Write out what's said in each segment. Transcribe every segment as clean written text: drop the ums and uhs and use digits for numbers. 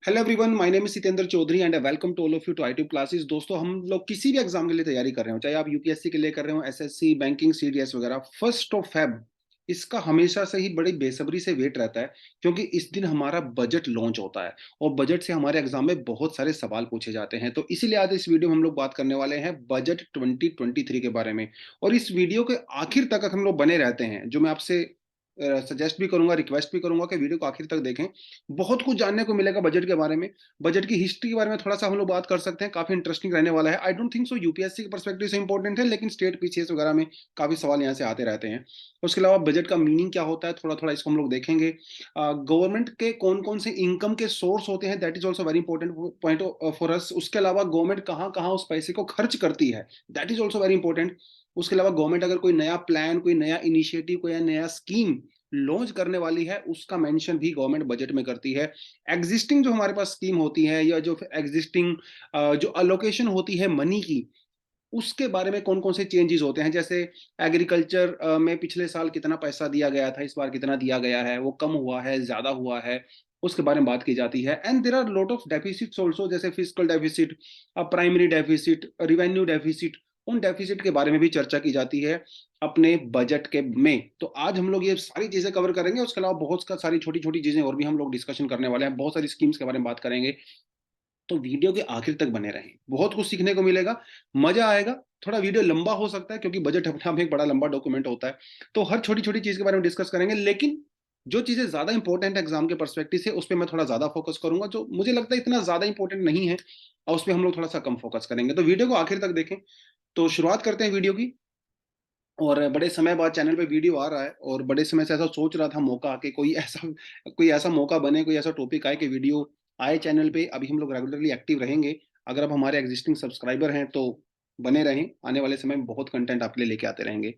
Hello everyone, my name is Sitendra Chaudhary and welcome to all of you to iTube classes. दोस्तों, हम लोग किसी भी एग्जाम के लिए तैयारी कर रहे हो, चाहे आप यूपीएससी के लिए कर रहे हो, एसएससी, बैंकिंग, सीडीएस वगैरह, 1 Feb इसका हमेशा से ही बड़ी बेसब्री से वेट रहता है, क्योंकि इस दिन हमारा बजट लॉन्च होता है और बजट से हमारे एग्जाम में बहुत सारे सवाल पूछे जाते हैं। तो इसीलिए आज इस वीडियो में हम लोग बात करने वाले हैं बजट 2023 के बारे में। और इस वीडियो के आखिर तक हम लोग बने रहते हैं, जो मैं आपसे सजेस्ट भी करूंगा, रिक्वेस्ट भी करूंगा कि वीडियो को आखिर तक देखें। बहुत कुछ जानने को मिलेगा बजट के बारे में। बजट की हिस्ट्री के बारे में थोड़ा सा हम लोग बात कर सकते हैं, काफी इंटरेस्टिंग रहने वाला है। I don't think so UPSC के पर्सपेक्टिव से इंपॉर्टेंट है, लेकिन स्टेट पीसीएस वगैरह में काफी सवाल यहाँ से आते रहते हैं। उसके अलावा बजट का मीनिंग क्या होता है, थोड़ा थोड़ा इसको हम लोग देखेंगे। गवर्नमेंट के कौन कौन से इनकम के सोर्स होते हैं, that is also very important point for us. उसके अलावा गवर्नमेंट कहाँ कहाँ उस पैसे को खर्च करती है, that is also very important. उसके अलावा गवर्नमेंट अगर कोई नया प्लान, कोई नया इनिशिएटिव, कोई नया स्कीम लॉन्च करने वाली है, उसका मेंशन भी गवर्नमेंट बजट में करती है। एग्जिस्टिंग जो हमारे पास स्कीम होती है, या जो एग्जिस्टिंग जो अलोकेशन होती है मनी की, उसके बारे में कौन कौन से चेंजेस होते हैं। जैसे एग्रीकल्चर में पिछले साल कितना पैसा दिया गया था, इस बार कितना दिया गया है, वो कम हुआ है, ज्यादा हुआ है, उसके बारे में बात की जाती है। And there are lot of deficits also, जैसे physical deficit, primary deficit, revenue deficit. उन डेफिसिट के बारे में भी चर्चा की जाती है अपने बजट के में। तो आज हम लोग ये सारी चीजें कवर करेंगे। उसके अलावा बहुत सारी छोटी छोटी चीजें और भी हम लोग डिस्कशन करने वाले हैं, बहुत सारी स्कीम्स के बारे में बात करेंगे। तो वीडियो के आखिर तक बने रहें, बहुत कुछ सीखने को मिलेगा, मजा आएगा। थोड़ा वीडियो लंबा हो सकता है, क्योंकि बजट अपने आप में एक बड़ा लंबा डॉक्यूमेंट होता है। तो हर छोटी छोटी चीज के बारे में डिस्कस करेंगे, लेकिन जो चीजें ज्यादा इंपॉर्टेंट है एग्जाम के पर्सपेक्टिव से, उस पर मैं थोड़ा ज्यादा फोकस करूंगा। जो मुझे लगता है इतना ज्यादा इंपॉर्टेंट नहीं है, और उस पर हम लोग थोड़ा सा कम फोकस करेंगे। तो वीडियो को आखिर तक देखें। तो शुरुआत करते हैं वीडियो की। और बड़े समय बाद चैनल पे वीडियो आ रहा है, और बड़े समय से ऐसा सोच रहा था मौका कि कोई ऐसा मौका बने, कोई ऐसा टॉपिक आए कि वीडियो आए चैनल पे। अभी हम लोग रेगुलरली एक्टिव रहेंगे। अगर आप हमारे एग्जिस्टिंग सब्सक्राइबर हैं तो बने रहें, आने वाले समय में बहुत कंटेंट आपके लिए लेके आते रहेंगे।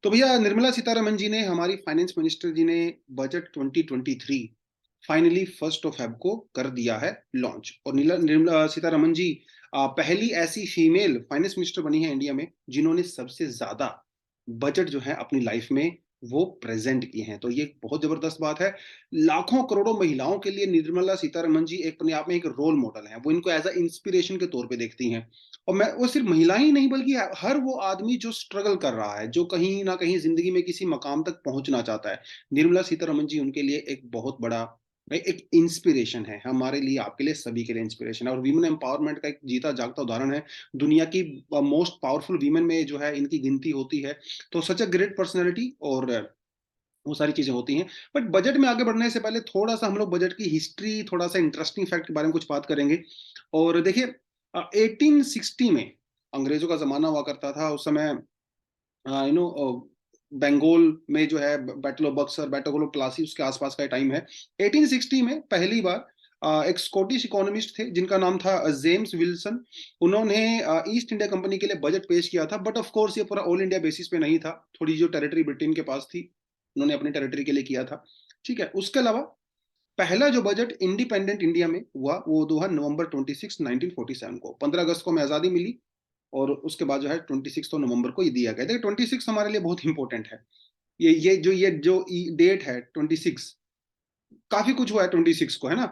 तो भैया, निर्मला सीतारमन जी ने, हमारी फाइनेंस मिनिस्टर जी ने, बजट 2023 फाइनली 1 Feb को कर दिया है लॉन्च। और निर्मला सीतारमन जी पहली ऐसी फीमेल फाइनेंस मिनिस्टर बनी है इंडिया में, जिन्होंने सबसे ज्यादा बजट जो है अपनी लाइफ में वो प्रेजेंट किए हैं। तो ये बहुत जबरदस्त बात है। लाखों करोड़ों महिलाओं के लिए निर्मला सीतारमन जी एक अपने आप में एक रोल मॉडल है। वो इनको एज अ इंस्पिरेशन के तौर पे देखती हैं। और मैं, वो सिर्फ महिला ही नहीं, बल्कि हर वो आदमी जो स्ट्रगल कर रहा है, जो कहीं ना कहीं जिंदगी में किसी मकाम तक पहुंचना चाहता है, निर्मला सीतारमन जी उनके लिए एक बहुत बड़ा भाई एक इंस्पिरेशन है। हमारे लिए, आपके लिए, सभी के लिए इंस्पिरेशन है। और वीमेन एम्पावरमेंट का एक जीता जागता उदाहरण है। दुनिया की मोस्ट पावरफुल वीमेन में जो है इनकी गिनती होती है। तो सच अ ग्रेट पर्सनैलिटी, और वो सारी चीजें होती हैं। बट बजट में आगे बढ़ने से पहले थोड़ा सा हम लोग बजट की हिस्ट्री, थोड़ा सा इंटरेस्टिंग फैक्ट के बारे में कुछ बात करेंगे। और देखिए, 1860 में अंग्रेजों का जमाना हुआ करता था। उस समय बंगाल में जो है battle of Buxar, battle of Plassey, उसके आसपास का टाइम है। 1860 में पहली बार एक स्कॉटिश इकोनॉमिस्ट थे जिनका नाम था जेम्स विल्सन। उन्होंने ईस्ट इंडिया कंपनी के लिए बजट पेश किया था। बट ऑफ कोर्स ये पूरा ऑल इंडिया बेसिस पे नहीं था, थोड़ी जो टेरिटरी ब्रिटेन के पास थी, उन्होंने अपनी टेरिटरी के लिए किया था। ठीक है। उसके अलावा पहला जो बजट इंडिपेंडेंट इंडिया में हुआ, वो हुआ November 26, 1947 को। 15 अगस्त को हमें आजादी मिली, और उसके बाद जो है 26 नवंबर को ये दिया गया। देखिए, 26 हमारे लिए बहुत इंपॉर्टेंट है। ये जो डेट है 26, काफी कुछ हुआ है 26 को, है ना।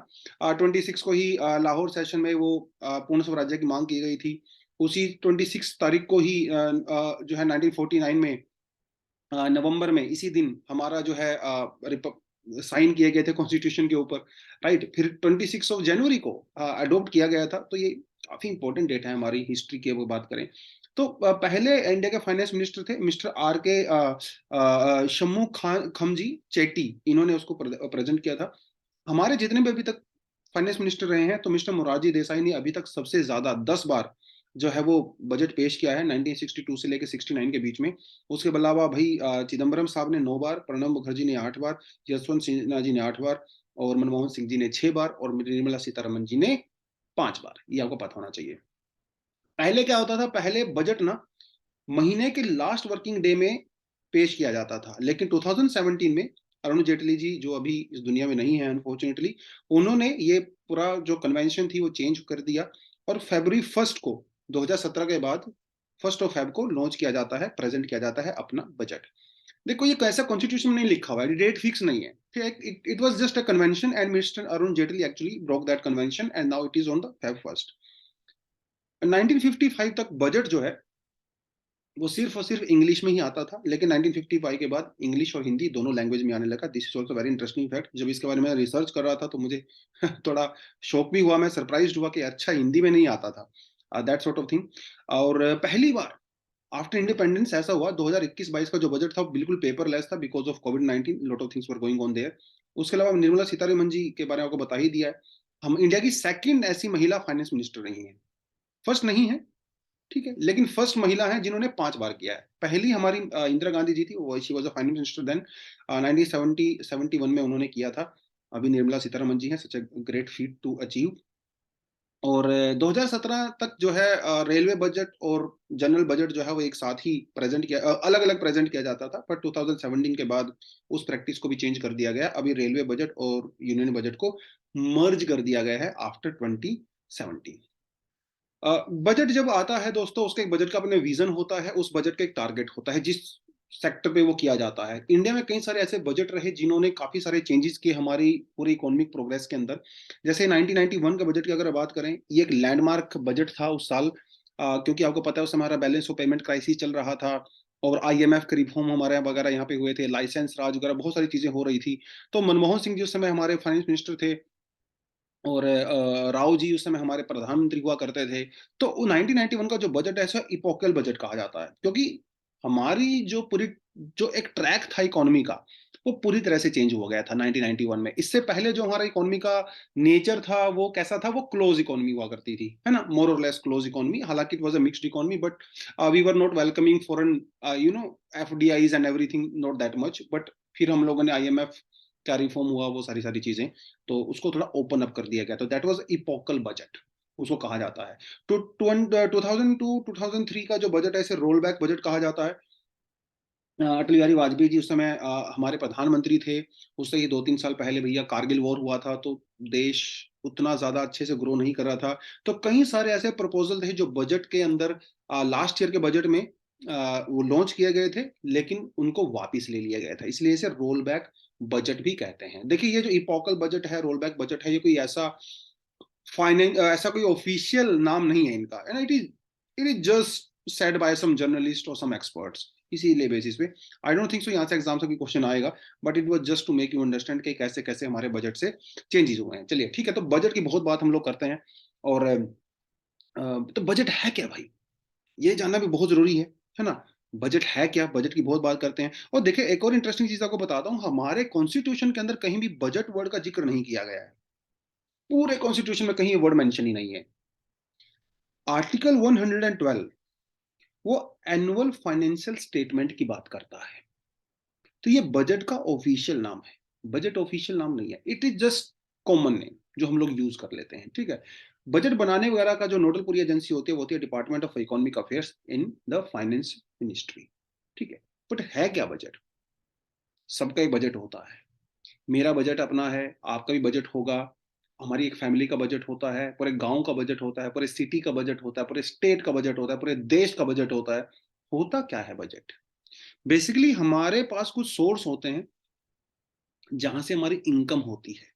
26 को ही लाहौर सेशन में वो पूर्ण स्वराज्य की मांग की गई थी। उसी 26 तारीख को ही जो है 1949 में नवंबर में, इसी दिन हमारा जो है साइन किए गए थे कॉन्स्टिट्यूशन के ऊपर। राइट। फिर 26 जनवरी को अडोप्ट किया गया था। तो ये काफी इंपॉर्टेंट डेट है हमारी हिस्ट्री की, वो बात करें तो। पहले इंडिया के फाइनेंस मिनिस्टर थे मिस्टर आर के शम्मू खान खमजी चेट्टी, इन्होंने उसको प्रेजेंट किया था। हमारे जितने भी अभी तक फाइनेंस मिनिस्टर रहे हैं, तो मिस्टर मोरारजी देसाई ने अभी तक सबसे ज्यादा 10 बार जो है वो बजट पेश किया है, 1962 से लेकर 69 के बीच में। उसके अलावा भाई चिदम्बरम साहब ने 9 बार, प्रणब मुखर्जी ने 8 बार, यशवंत सिन्हा जी ने 8 बार, और मनमोहन सिंह जी ने 6 बार, और निर्मला सीतारमन जी ने 5 बार। ये आपको पता होना चाहिए। पहले क्या होता था, पहले बजट ना महीने के लास्ट वर्किंग डे में पेश किया जाता था। लेकिन 2017 में अरुण जेटली जी, जो अभी इस दुनिया में नहीं है अनफॉर्चुनेटली, उन्होंने ये पूरा जो कन्वेंशन थी वो चेंज कर दिया। और February 1 को, 2017 के बाद 1 Feb को लॉन्च किया जाता है, प्रेजेंट किया जाता है अपना बजट। देखो ये कैसा कॉन्स्टिट्यूशन में नहीं लिखा हुआ है, डेट फिक्स नहीं है, it was just a convention and mister Arun Jaitley actually broke that convention and now it is on the Feb first. 1955 तक बजट जो है वो सिर्फ और सिर्फ इंग्लिश में ही आता था, लेकिन 1955 के बाद इंग्लिश और हिंदी दोनों लैंग्वेज में आने लगा। This is also very interesting fact. जब इसके बारे में रिसर्च कर रहा था तो मुझे थोड़ा शौक भी हुआ, मैं सरप्राइज हुआ कि अच्छा हिंदी में नहीं आता था, दैट सॉर्ट ऑफ थिंग। और पहली बार आफ्टर इंडिपेंडेंस ऐसा हुआ, 2021-22 का जो बजट था वो बिल्कुल पेपरलेस था because of covid, lot of things were going on their. उसके अलावा निर्मला सीतारमण जी के बारे में आपको बता ही दिया है। हम इंडिया की सेकंड ऐसी महिला फाइनेंस मिनिस्टर रही हैं, फर्स्ट नहीं है, ठीक है, लेकिन फर्स्ट महिला है जिन्होंने 5 बार किया है। पहली हमारी इंदिरा गांधी जी थी, वो she was a finance minister then, 1971 में उन्होंने किया था। अभी निर्मला सीतारमण जी हैं, such a great feat to achieve. और 2017 तक जो है रेलवे बजट और जनरल बजट जो है वो एक साथ ही प्रेजेंट किया, अलग अलग प्रेजेंट किया जाता था, पर 2017 के बाद उस प्रैक्टिस को भी चेंज कर दिया गया। अभी रेलवे बजट और यूनियन बजट को मर्ज कर दिया गया है आफ्टर 2017। बजट जब आता है दोस्तों, उसका एक बजट का अपने विजन होता है, उस बजट का एक टारगेट होता है जिस सेक्टर पे वो किया जाता है। इंडिया में कई सारे ऐसे बजट रहे जिन्होंने काफी सारे चेंजेस किए हमारी पूरी इकोनॉमिक प्रोग्रेस के अंदर। जैसे 1991 का बजट की अगर बात करें, ये एक लैंडमार्क बजट था उस साल, क्योंकि आपको पता है उस समय हमारा बैलेंस ऑफ पेमेंट क्राइसिस चल रहा था और आईएमएफ के रिफॉर्म हमारे वगैरह यहाँ पे हुए थे, लाइसेंस राज वगैरह बहुत सारी चीजें हो रही थी। तो मनमोहन सिंह जी उस समय हमारे फाइनेंस मिनिस्टर थे और राव जी उस समय हमारे प्रधानमंत्री हुआ करते थे। तो 1991 का जो बजट है ऐसा इपोकल बजट कहा जाता है, क्योंकि हमारी जो एक ट्रैक था इकोनॉमी का, वो पूरी तरह से चेंज हो गया था 1991 में। इससे पहले जो हमारा इकोनॉमी का नेचर था वो कैसा था, वो क्लोज इकोनॉमी हुआ करती थी, है ना, मोर और लेस क्लोज इकोनॉमी। हालांकि it was a mixed economy, but we were not welcoming foreign FDIs and everything, not that much. But फिर हम लोगों ने आईएमएफ का रिफॉर्म हुआ, वो सारी सारी चीजें, तो उसको थोड़ा ओपन अप कर दिया गया। तो दैट वाज इपोकल बजट उसको कहा जाता है। तो 2002-2003 का जो बजट है इसे रोल बैक बजट कहा जाता है। अटल बिहारी वाजपेयी जी उस समय हमारे प्रधानमंत्री थे। उससे ही 2-3 साल पहले भैया कारगिल वॉर हुआ था, तो देश उतना ज्यादा अच्छे से ग्रो नहीं कर रहा था। तो कई सारे ऐसे प्रपोजल थे जो बजट के अंदर लास्ट ईयर के बजट में वो लॉन्च किए गए थे, लेकिन उनको वापस ले लिया गया था, इसलिए इसे रोल बैक बजट भी कहते हैं। देखिए ये जो इपोकल बजट है, रोल बैक बजट है, ये कोई ऐसा ऐसा कोई ऑफिशियल नाम नहीं है इनका, and it is just said by some journalist और सम एक्सपर्ट्स, इसीलिए बेसिस पे आई डोंट थिंक सो यहाँ से एग्जाम से कोई क्वेश्चन आएगा, but it was just to make you understand कि कैसे कैसे हमारे बजट से चेंजेस हुए हैं। चलिए ठीक है, तो बजट की बहुत बात हम लोग करते हैं। और तो बजट है क्या भाई, ये जानना भी बहुत जरूरी है ना। बजट है क्या, बजट की बहुत बात करते हैं। और देखिए एक और इंटरेस्टिंग चीज आपको बताता हूँ, हमारे कॉन्स्टिट्यूशन के अंदर कहीं भी बजट वर्ड का जिक्र नहीं किया गया है, पूरे कॉन्स्टिट्यूशन में कहीं ये वर्ड मेंशन ही नहीं है। आर्टिकल 112 वो एनुअल फाइनेंशियल स्टेटमेंट की बात करता है। तो ये बजट का ऑफिशियल नाम है, बजट ऑफिशियल नाम नहीं है, it is just common name जो हम लोग यूज कर लेते हैं, ठीक है। बजट बनाने वगैरह का जो नोडल पूरी एजेंसी होती है वो होती है department of economic affairs in the finance ministry, ठीक है। बट है क्या बजट, सबका ही बजट होता है। मेरा बजट अपना है, आपका भी बजट होगा, हमारी एक फैमिली का बजट होता है, पूरे गांव का बजट होता है, पूरे सिटी का बजट होता है, पूरे स्टेट का बजट होता है, पूरे देश का बजट होता है। होता क्या है बजट, बेसिकली हमारे पास कुछ सोर्स होते हैं जहां से हमारी इनकम होती है,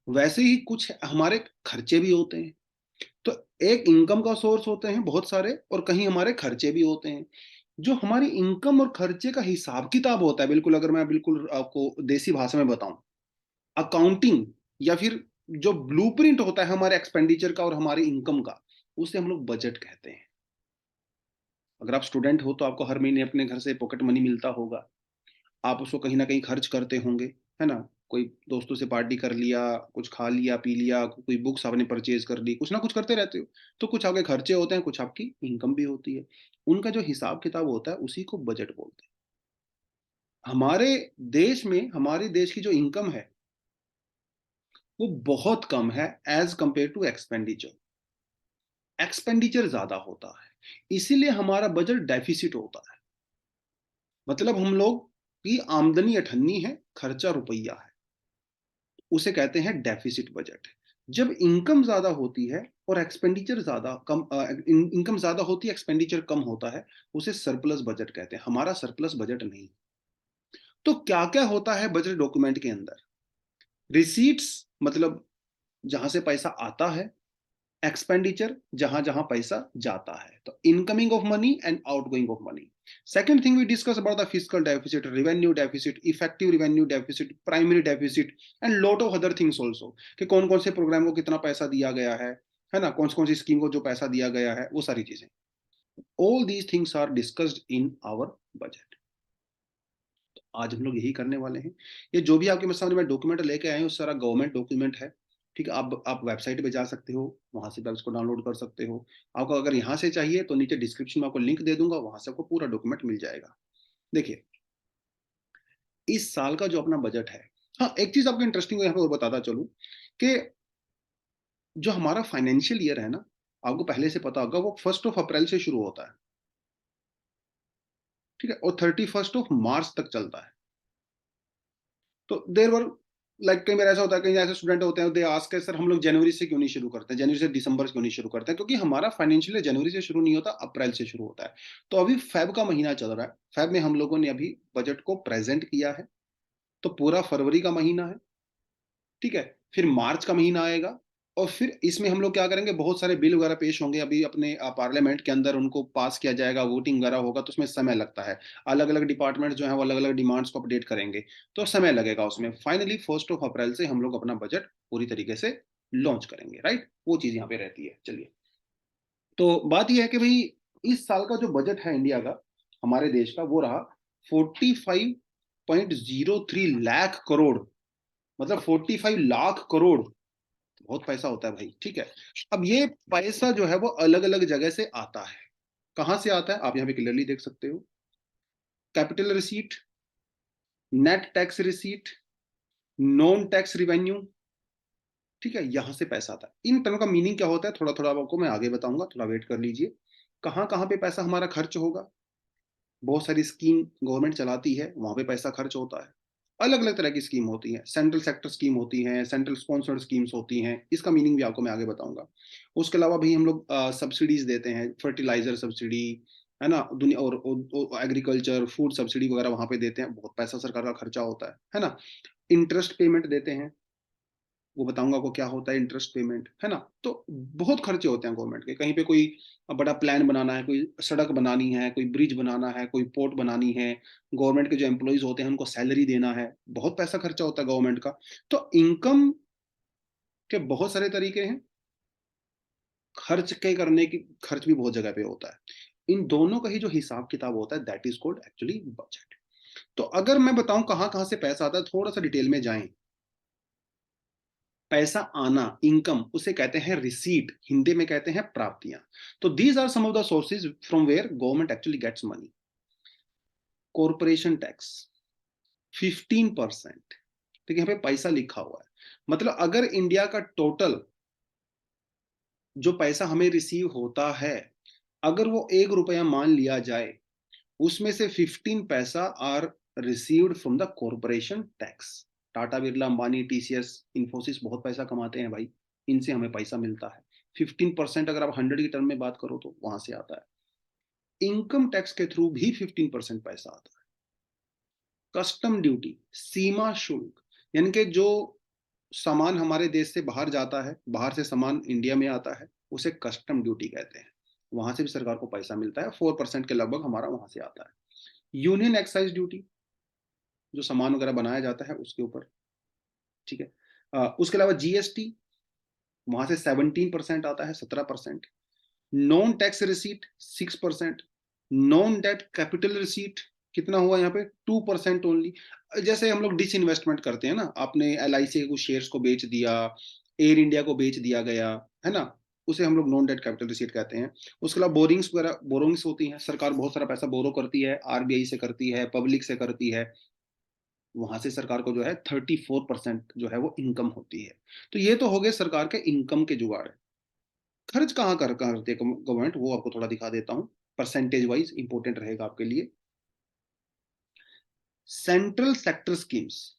वैसे ही कुछ हमारे खर्चे भी होते हैं। तो एक इनकम का सोर्स होते हैं बहुत सारे, और कहीं हमारे खर्चे भी होते हैं। जो हमारी इनकम और खर्चे का हिसाब किताब होता है, बिल्कुल अगर मैं बिल्कुल आपको देसी भाषा में बताऊं, अकाउंटिंग, या फिर जो ब्लूप्रिंट होता है हमारे एक्सपेंडिचर का और हमारी इनकम का, उसे हम लोग बजट कहते हैं। अगर आप स्टूडेंट हो तो आपको हर महीने अपने घर से पॉकेट मनी मिलता होगा, आप उसको कहीं ना कहीं खर्च करते होंगे, है ना। कोई दोस्तों से पार्टी कर लिया, कुछ खा लिया पी लिया, कोई बुक्स आपने परचेज कर ली, कुछ ना कुछ करते रहते हो। तो कुछ आपके खर्चे होते हैं, कुछ आपकी इनकम भी होती है। उनका जो हिसाब किताब होता है उसी को बजट बोलते हैं। हमारे देश में, हमारे देश की जो इनकम है वो बहुत कम है as compare to expenditure. Expenditure ज्यादा होता है, इसीलिए हमारा बजट डेफिसिट होता है। मतलब हम लोग की आमदनी 98 है, खर्चा रुपया है, उसे कहते हैं डेफिसिट बजट। जब इनकम ज्यादा होती है और एक्सपेंडिचर ज्यादा कम, इनकम ज्यादा होती है एक्सपेंडिचर कम होता है, उसे सरप्लस बजट कहते हैं। हमारा सरप्लस बजट नहीं, तो क्या क्या होता है बजट डॉक्यूमेंट के अंदर? रिसीट्स मतलब जहां से पैसा आता है, एक्सपेंडिचर जहां जहां पैसा जाता है, तो incoming of money and outgoing of money. Second thing we discuss about the physical deficit, revenue deficit, effective revenue deficit, primary deficit and lot of other things also, कि कौन कौन से प्रोग्राम को कितना पैसा दिया गया है ना, कौन सी स्कीम को जो पैसा दिया गया है, वो सारी चीजें। All these things are discussed in our budget. आज हम लोग यही करने वाले हैं। ये जो भी आपके सामने मैं डॉक्यूमेंट लेके आए हूँ सारा गवर्नमेंट डॉक्यूमेंट है। ठीक है, आप वेबसाइट पे जा सकते हो, वहां से भी आप इसको डाउनलोड कर सकते हो। आपको अगर यहाँ से चाहिए तो नीचे डिस्क्रिप्शन में आपको लिंक दे दूंगा, वहां से आपको पूरा डॉक्यूमेंट मिल जाएगा। देखिए, इस साल का जो अपना बजट है, हाँ एक चीज आपको इंटरेस्टिंग यहाँ पे और बताता चलूँ कि जो हमारा फाइनेंशियल ईयर है ना, आपको पहले से पता होगा वो 1 अप्रैल से शुरू होता है। ठीक है, और 31 मार्च तक चलता है। तो देर वर लाइक कई बार ऐसा होता है, कई ऐसे स्टूडेंट होते हैं दे आस्क सर हम लोग जनवरी से क्यों नहीं शुरू करते, जनवरी से दिसंबर से क्यों नहीं शुरू करते हैं? क्योंकि हमारा फाइनेंशियल जनवरी से शुरू नहीं होता, अप्रैल से शुरू होता है। तो अभी फेब का महीना चल रहा है, फेब में हम लोगों ने अभी बजट को प्रेजेंट किया है, तो पूरा फरवरी का महीना है। ठीक है, फिर मार्च का महीना आएगा, और फिर इसमें हम लोग क्या करेंगे, बहुत सारे बिल वगैरह पेश होंगे अभी अपने पार्लियामेंट के अंदर, उनको पास किया जाएगा, वोटिंग वगैरह होगा, तो उसमें समय लगता है। अलग अलग डिपार्टमेंट जो है वो अलग अलग डिमांड्स को अपडेट करेंगे, तो समय लगेगा उसमें। फाइनली 1 अप्रैल से हम लोग अपना बजट पूरी तरीके से लॉन्च करेंगे, राइट? वो चीज यहाँ पे रहती है। चलिए, तो बात यह है कि भाई इस साल का जो बजट है इंडिया का, हमारे देश का, वो रहा 45.03 लाख करोड़। मतलब 45 लाख करोड़, बहुत पैसा होता है भाई। ठीक है, अब ये पैसा जो है वो अलग अलग जगह से आता है। कहां से आता है आप यहाँ पे क्लियरली देख सकते हो। Capital receipt, net tax receipt, non tax revenue. ठीक है, यहां से पैसा आता है। इन टर्म का मीनिंग क्या होता है थोड़ा थोड़ा आपको मैं आगे बताऊंगा, थोड़ा वेट कर लीजिए। कहां कहां पे पैसा हमारा खर्च होगा? बहुत सारी स्कीम गवर्नमेंट चलाती है, वहां पे पैसा खर्च होता है। अलग अलग तरह की स्कीम होती है, सेंट्रल सेक्टर स्कीम होती है, सेंट्रल स्पॉन्सर्ड स्कीम्स होती हैं, इसका मीनिंग भी आपको मैं आगे बताऊंगा। उसके अलावा भी हम लोग सब्सिडीज देते हैं, फर्टिलाइजर सब्सिडी, है ना, दुनिया और एग्रीकल्चर फूड सब्सिडी वगैरह वहां पे देते हैं, बहुत पैसा सरकार का खर्चा होता है ना। इंटरेस्ट पेमेंट देते हैं, वो बताऊंगा आपको क्या होता है इंटरेस्ट पेमेंट, है ना। तो बहुत खर्चे होते हैं गवर्नमेंट के, कहीं पे कोई बड़ा प्लान बनाना है, कोई सड़क बनानी है, कोई ब्रिज बनाना है, कोई पोर्ट बनानी है, गवर्नमेंट के जो एम्प्लॉइज होते हैं उनको सैलरी देना है, बहुत पैसा खर्चा होता है गवर्नमेंट का। तो इनकम के बहुत सारे तरीके हैं, खर्च के करने की खर्च भी बहुत जगह पे होता है। इन दोनों का ही जो हिसाब किताब होता है that is called actually budget. तो अगर मैं बताऊं कहां कहां से पैसा आता है, थोड़ा सा डिटेल में जाएं। पैसा आना, इनकम, उसे कहते हैं रिसीट, हिंदी में कहते हैं प्राप्तियां। तो these are some of the sources from where government actually gets money. Corporation tax 15%। ठीक है, यहाँ पे पैसा लिखा हुआ है, मतलब अगर इंडिया का टोटल जो पैसा हमें रिसीव होता है, अगर वो 1 रुपया मान लिया जाए, उसमें से 15 पैसा are received from the corporation tax. Tata Birla, Ambani, TCS, Infosys बहुत पैसा कमाते हैं भाई, इनसे हमें पैसा मिलता है। 15% अगर आप 100 की टर्म में बात करो तो वहां से आता है। इनकम टैक्स के थ्रू भी 15% पैसा आता है। कस्टम ड्यूटी, सीमा शुल्क, यानी कि जो सामान हमारे देश से बाहर जाता है, बाहर से सामान इंडिया में आता है, उसे कस्टम ड्यूटी कहते हैं। वहां से भी सरकार को पैसा मिलता है, 4% के लगभग हमारा वहां से आता है। यूनियन एक्साइज ड्यूटी, जो सामान वगैरह बनाया जाता है उसके ऊपर। ठीक है, उसके अलावा जीएसटी, वहां से 17% आता है, 17%। Non tax receipt 6%। Non debt capital receipt कितना हुआ यहाँ पे? 2% ओनली। जैसे हम लोग डिस इन्वेस्टमेंट करते हैं ना, आपने LIC के कुछ शेयर्स को बेच दिया, एयर इंडिया को बेच दिया गया, है ना, उसे हम लोग नॉन डेट कैपिटल रिसीट कहते हैं। उसके अलावा बोरिंग्स वगैरह, बोरोइंग्स होती हैं, सरकार बहुत सारा पैसा बोरो करती है, RBI से करती है, पब्लिक से करती है, वहां से सरकार को जो है 34% जो है वो इनकम होती है। तो ये तो हो गए सरकार के इनकम के जुगाड़। खर्च कहाँ करती है गवर्नमेंट, वो आपको थोड़ा दिखा देता हूँ, परसेंटेज वाइज इंपॉर्टेंट रहेगा आपके लिए। सेंट्रल सेक्टर स्कीम्स,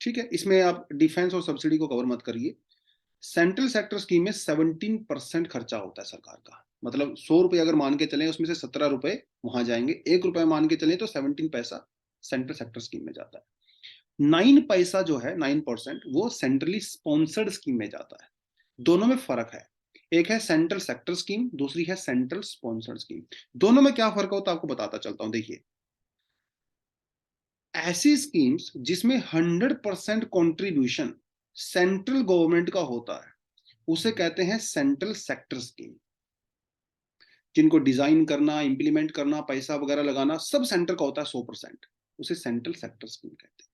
ठीक है, इसमें आप डिफेंस और सब्सिडी को कवर मत करिए। सेंट्रल सेक्टर स्कीम में 17% खर्चा होता है सरकार का, मतलब 100 रुपए अगर मान के चलें, उसमें से 17 रुपए वहां जाएंगे, 1 रुपए मान के चलें तो 17 पैसा सेंट्रल सेक्टर स्कीम में जाता है। 9 पैसा जो है 9% वो सेंट्रली स्पॉन्सर्ड स्कीम में जाता है। दोनों में फर्क है, एक है सेंट्रल सेक्टर स्कीम, दूसरी है सेंट्रल स्पॉन्सर्ड स्कीम। दोनों में क्या फर्क होता है आपको बताता चलता हूं। देखिए, ऐसी स्कीम्स जिसमें 100% कॉन्ट्रीब्यूशन सेंट्रल गवर्नमेंट का होता है उसे कहते हैं सेंट्रल सेक्टर स्कीम। जिनको डिजाइन करना, इंप्लीमेंट करना, पैसा वगैरह लगाना सब सेंटर का होता है 100%, उसे सेंट्रल सेक्टर स्कीम कहते हैं।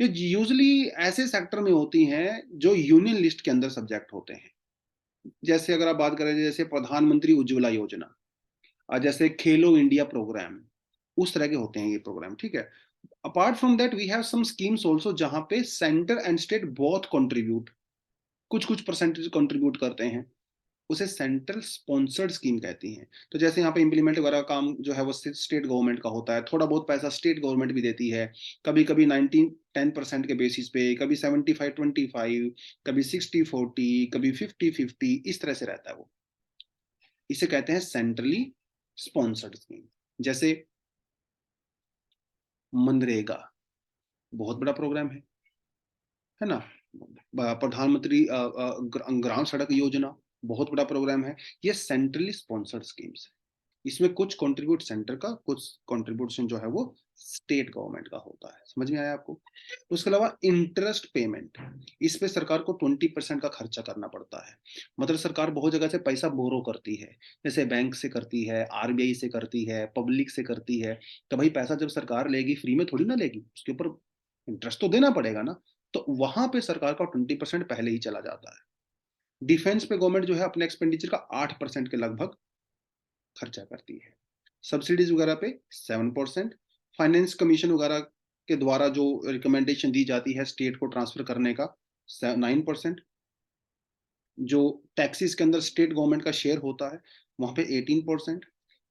ये यूजली ऐसे सेक्टर में होती हैं जो यूनियन लिस्ट के अंदर सब्जेक्ट होते हैं। जैसे अगर आप बात करें, जैसे प्रधानमंत्री उज्ज्वला योजना, जैसे खेलो इंडिया प्रोग्राम, उस तरह के होते हैं ये प्रोग्राम, ठीक है। Apart from that we have some schemes also जहां पे centre and state both contribute, कुछ कुछ परसेंटेज कंट्रीब्यूट करते हैं, उसे सेंट्रल स्पॉन्सर्ड स्कीम कहती हैं। तो जैसे यहाँ पे इम्प्लीमेंट वगैरह काम जो है वो स्टेट गवर्नमेंट का होता है, थोड़ा बहुत पैसा स्टेट गवर्नमेंट भी देती है, कभी कभी 19-10% के बेसिस पे, कभी 75-25, कभी 60-40, कभी 50-50, इस तरह से रहता है वो। इसे कहते हैं सेंट्रली स्पॉन्सर्ड स्कीम। जैसे मनरेगा, बहुत बड़ा प्रोग्राम है ना। प्रधानमंत्री ग्राम सड़क योजना, बहुत बड़ा प्रोग्राम है। ये सेंट्रली स्पॉन्सर्ड स्कीम्स है। इसमें कुछ कंट्रीब्यूट सेंटर का, कुछ कंट्रीब्यूशन जो है वो स्टेट गवर्नमेंट का होता है। समझ में आया आपको? उसके अलावा इंटरेस्ट पेमेंट, इस पे सरकार को 20% का खर्चा करना पड़ता है। मतलब सरकार बहुत जगह से पैसा बोरो करती है, जैसे बैंक से करती है, आरबीआई से करती है, पब्लिक से करती है। तो भाई पैसा जब सरकार लेगी फ्री में थोड़ी ना लेगी, उसके ऊपर इंटरेस्ट तो देना पड़ेगा ना। तो वहां पे सरकार का 20% पहले ही चला जाता है। डिफेंस पे गवर्नमेंट जो है अपने एक्सपेंडिचर का 8% के लगभग खर्चा करती है। सब्सिडीज वगैरह पे 7%। फाइनेंस कमीशन वगैरह के द्वारा जो रिकमेंडेशन दी जाती है स्टेट को ट्रांसफर करने का, 9%। जो टैक्सेस के अंदर स्टेट गवर्नमेंट का शेयर होता है वहां पे 18%।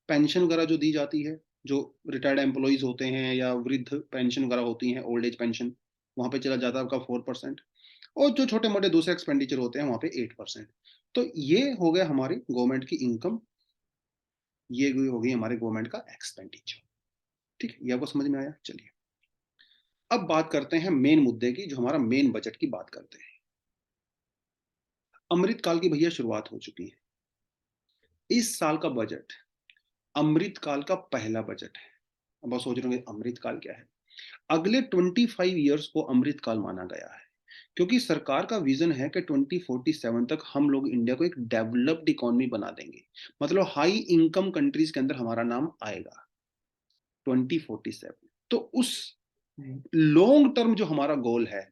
पेंशन वगैरह जो दी जाती है, जो रिटायर्ड एम्प्लॉइज होते हैं या वृद्ध पेंशन वगैरह होती हैं, ओल्ड एज पेंशन, वहां पे चला जाता है आपका 4%। और जो छोटे मोटे दूसरे एक्सपेंडिचर होते हैं वहां पे 8%। तो ये हो गया हमारी गवर्नमेंट की इनकम, ये हो गई हमारे गवर्नमेंट का एक्सपेंडिचर। ठीक है, ये आपको समझ में आया? चलिए अब बात करते हैं मेन मुद्दे की, जो हमारा मेन बजट की बात करते हैं। अमृतकाल की भैया शुरुआत हो चुकी है। इस साल का बजट अमृतकाल का पहला बजट है। अब आप सोच रहे होंगे अमृतकाल क्या है? अगले 25 ईयर्स को अमृतकाल माना गया है, क्योंकि सरकार का विजन है कि 2047 तक हम लोग इंडिया को एक डेवलप्ड इकोनॉमी बना देंगे। मतलब हाई इनकम कंट्रीज के अंदर हमारा नाम आएगा 2047। तो उस लॉन्ग टर्म जो हमारा गोल है,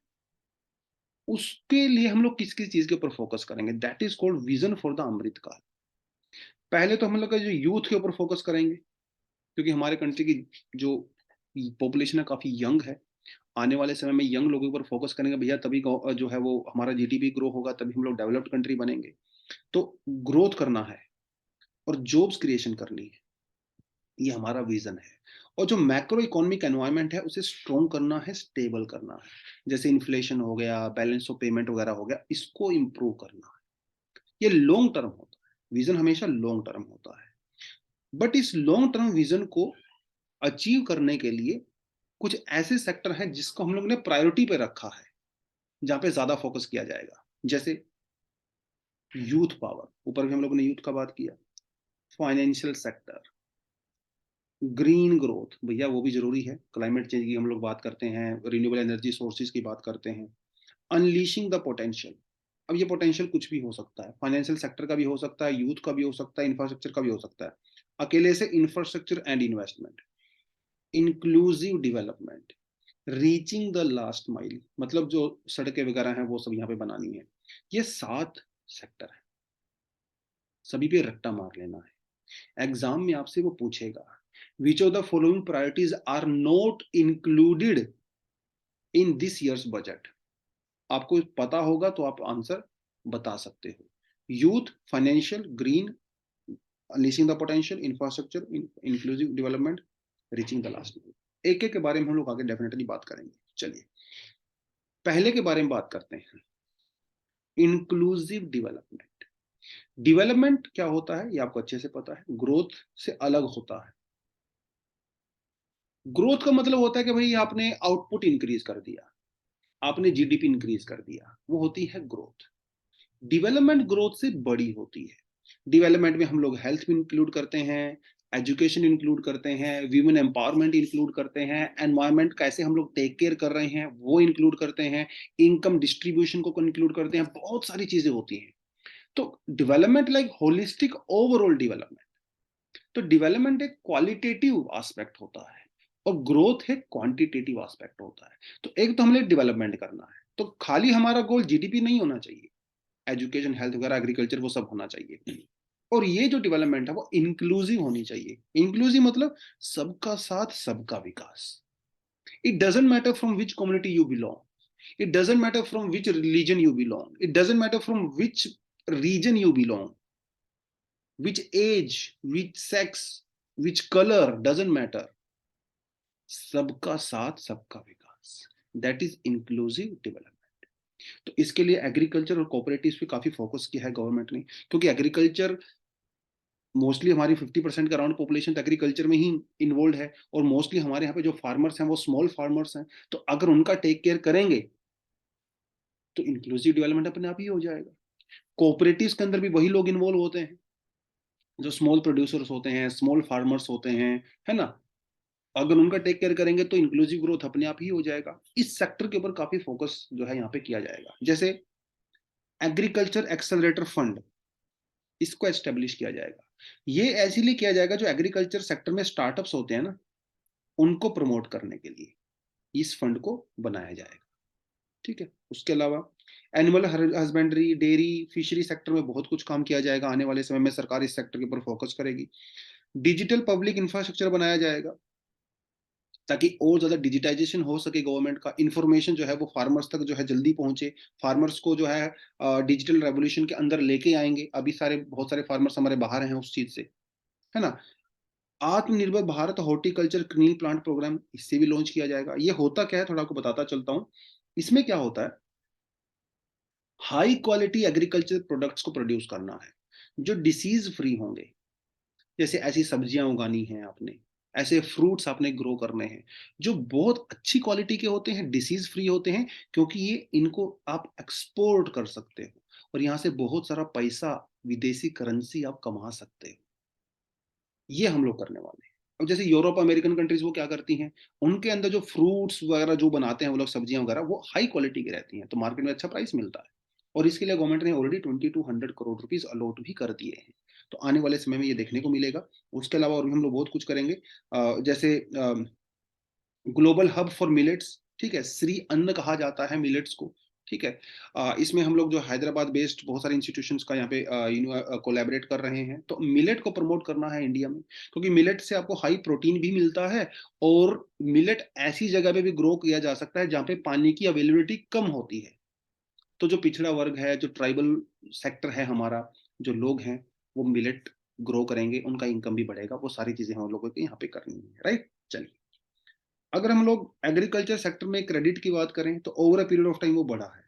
उसके लिए हम लोग किस किस चीज के ऊपर फोकस करेंगे, that is called vision for the Amritkaal. पहले तो हम लोग का जो यूथ के ऊपर फोकस करेंगे, क्योंकि हमारे कंट्री की जो पॉपुलेशन है काफी यंग है। आने वाले समय में यंग लोगों पर फोकस करेंगे भैया, तभी जो है वो हमारा जीडीपी ग्रो होगा, तभी हम लोग डेवलप्ड कंट्री बनेंगे। तो ग्रोथ करना है और जॉब्स क्रिएशन करनी है, ये हमारा विजन है। और जो मैक्रो इकोनॉमिक एनवायरनमेंट है उसे स्ट्रॉन्ग करना है, स्टेबल करना है। जैसे इन्फ्लेशन हो गया, बैलेंस ऑफ पेमेंट वगैरह हो गया, इसको इंप्रूव करना है। ये लॉन्ग टर्म होता है, विजन हमेशा लॉन्ग टर्म होता है। बट इस लॉन्ग टर्म विजन को अचीव करने के लिए कुछ ऐसे सेक्टर हैं जिसको हम लोग ने प्रायोरिटी पे रखा है, जहां पे ज्यादा फोकस किया जाएगा। जैसे यूथ पावर, ऊपर भी हम लोगों ने यूथ का बात किया। फाइनेंशियल सेक्टर, ग्रीन ग्रोथ, भैया वो भी जरूरी है। क्लाइमेट चेंज की हम लोग बात करते हैं, रिन्यूएबल एनर्जी सोर्सेज की बात करते हैं। अनलीशिंग द पोटेंशियल, अब ये पोटेंशियल कुछ भी हो सकता है, फाइनेंशियल सेक्टर का भी हो सकता है, यूथ का भी हो सकता है, इंफ्रास्ट्रक्चर का भी हो सकता है। अकेले से infrastructure and investment, inclusive development, reaching the last mile, मतलब जो सड़कें वगैरह हैं वो सब यहाँ पे बनानी है। ये 7 सेक्टर है, सभी पे रट्टा मार लेना है। एग्जाम में आपसे वो पूछेगा, which of the following priorities are not included in this year's budget. आपको पता होगा तो आप आंसर बता सकते हो। Youth, financial, green, unleashing the potential, infrastructure, inclusive development, reaching the last mile. एक एक के बारे में हम लोग आगे डेफिनेटली बात करेंगे। चलिए पहले के बारे में बात करते हैं, इंक्लूसिव डेवलपमेंट। डेवलपमेंट क्या होता है ये आपको अच्छे से पता है, ग्रोथ से अलग होता है। ग्रोथ का मतलब होता है कि भाई आपने आउटपुट इंक्रीज कर दिया, आपने जीडीपी इंक्रीज कर दिया, वो होती है ग्रोथ। डेवलपमेंट ग्रोथ से बड़ी होती है। डेवलपमेंट में हम लोग हेल्थ भी इंक्लूड करते हैं, एजुकेशन इंक्लूड करते हैं, वीमेन एम्पावरमेंट इंक्लूड करते हैं, एनवायरमेंट कैसे हम लोग टेक केयर कर रहे हैं वो इंक्लूड करते हैं, इनकम डिस्ट्रीब्यूशन को इंक्लूड करते हैं, बहुत सारी चीजें होती हैं। तो development like holistic overall development. तो डेवलपमेंट एक क्वालिटेटिव एस्पेक्ट होता है और ग्रोथ एक क्वांटिटेटिव एस्पेक्ट होता है। तो एक तो हमें डेवलपमेंट करना है, तो खाली हमारा गोल जीडीपी नहीं होना चाहिए, एजुकेशन हेल्थ वगैरह एग्रीकल्चर वो सब होना चाहिए। और ये जो डेवलपमेंट है वो इंक्लूसिव होनी चाहिए। इंक्लूसिव मतलब सबका साथ सबका विकास। It doesn't matter from which community you belong, it doesn't matter from which religion you belong, it doesn't matter from which region you belong, which age, which sex, which color, doesn't matter. सबका साथ सबका विकास, that is inclusive development. तो इसके लिए agriculture और cooperatives पे काफी focus किया है गवर्नमेंट ने, क्योंकि एग्रीकल्चर मोस्टली हमारी 50% का अराउंड पॉपुलेशन तो एग्रीकल्चर में ही इन्वॉल्व है, और मोस्टली हमारे यहाँ पे जो फार्मर्स हैं वो स्मॉल फार्मर्स हैं। तो अगर उनका टेक केयर करेंगे तो इंक्लूसिव डेवलपमेंट अपने आप ही हो जाएगा। कोऑपरेटिव्स के अंदर भी वही लोग इन्वॉल्व होते हैं जो स्मॉल प्रोड्यूसर्स होते हैं, स्मॉल फार्मर्स होते हैं, है ना। अगर उनका टेक केयर करेंगे तो इंक्लूसिव ग्रोथ अपने आप ही हो जाएगा। इस सेक्टर के ऊपर काफी फोकस जो है यहाँ पे किया जाएगा। जैसे एग्रीकल्चर एक्सेलरेटर फंड, इसको एस्टेब्लिश किया जाएगा। ये ऐसे लिए किया जाएगा जो एग्रीकल्चर सेक्टर में स्टार्टअप्स होते हैं ना, उनको प्रमोट करने के लिए इस फंड को बनाया जाएगा। ठीक है। उसके अलावा animal husbandry, dairy, fishery sector में बहुत कुछ काम किया जाएगा। आने वाले समय में सरकार इस सेक्टर के ऊपर फोकस करेगी। डिजिटल पब्लिक इंफ्रास्ट्रक्चर बनाया जाएगा ताकि और ज्यादा डिजिटाइजेशन हो सके, गवर्नमेंट का इंफॉर्मेशन जो है वो फार्मर्स तक जो है जल्दी पहुंचे। फार्मर्स को जो है डिजिटल रेवोल्यूशन के अंदर लेके आएंगे। अभी सारे बहुत सारे फार्मर्स हमारे बाहर हैं उस चीज से, है ना। Aatmanirbhar Bharat horticulture clean plant program, इससे भी लॉन्च किया जाएगा। ये होता क्या है थोड़ा आपको बताता चलता हूँ। इसमें क्या होता है, हाई क्वालिटी एग्रीकल्चर प्रोडक्ट्स को प्रोड्यूस करना है जो डिसीज फ्री होंगे। जैसे ऐसी सब्जियां उगानी है आपने, ऐसे फ्रूट्स आपने ग्रो करने हैं जो बहुत अच्छी क्वालिटी के होते हैं, डिसीज फ्री होते हैं, क्योंकि ये इनको आप एक्सपोर्ट कर सकते हो और यहाँ से बहुत सारा पैसा, विदेशी करेंसी आप कमा सकते हो। ये हम लोग करने वाले हैं। अब जैसे यूरोप अमेरिकन कंट्रीज वो क्या करती हैं, उनके अंदर जो फ्रूट्स वगैरह जो बनाते हैं वो लोग, सब्जियां वगैरह, वो हाई क्वालिटी की रहती हैं, तो मार्केट में अच्छा प्राइस मिलता है। और इसके लिए गवर्नमेंट ने ऑलरेडी 2200 करोड़ रुपीज अलॉट भी कर दिए हैं। तो आने वाले समय में ये देखने को मिलेगा। उसके अलावा और भी हम लोग बहुत कुछ करेंगे। जैसे ग्लोबल हब फॉर मिलेट्स, ठीक है, श्री अन्न कहा जाता है मिलेट्स को। ठीक है। इसमें हम लोग जो हैदराबाद बेस्ड बहुत सारे इंस्टीट्यूशंस का यहाँ पे कोलैबोरेट कर रहे हैं। तो मिलेट को प्रमोट करना है इंडिया में, क्योंकि मिलेट से आपको हाई प्रोटीन भी मिलता है, और मिलेट ऐसी जगह पे भी ग्रो किया जा सकता है जहाँ पे पानी की अवेलेबिलिटी कम होती है। तो जो पिछड़ा वर्ग है, जो ट्राइबल सेक्टर है हमारा, जो लोग हैं, वो मिलेट ग्रो करेंगे, उनका इनकम भी बढ़ेगा। वो सारी चीजें हम लोगों को यहाँ पे करनी है, राइट। चलिए, अगर हम लोग एग्रीकल्चर सेक्टर में क्रेडिट की बात करें तो over a period of time वो बढ़ा है।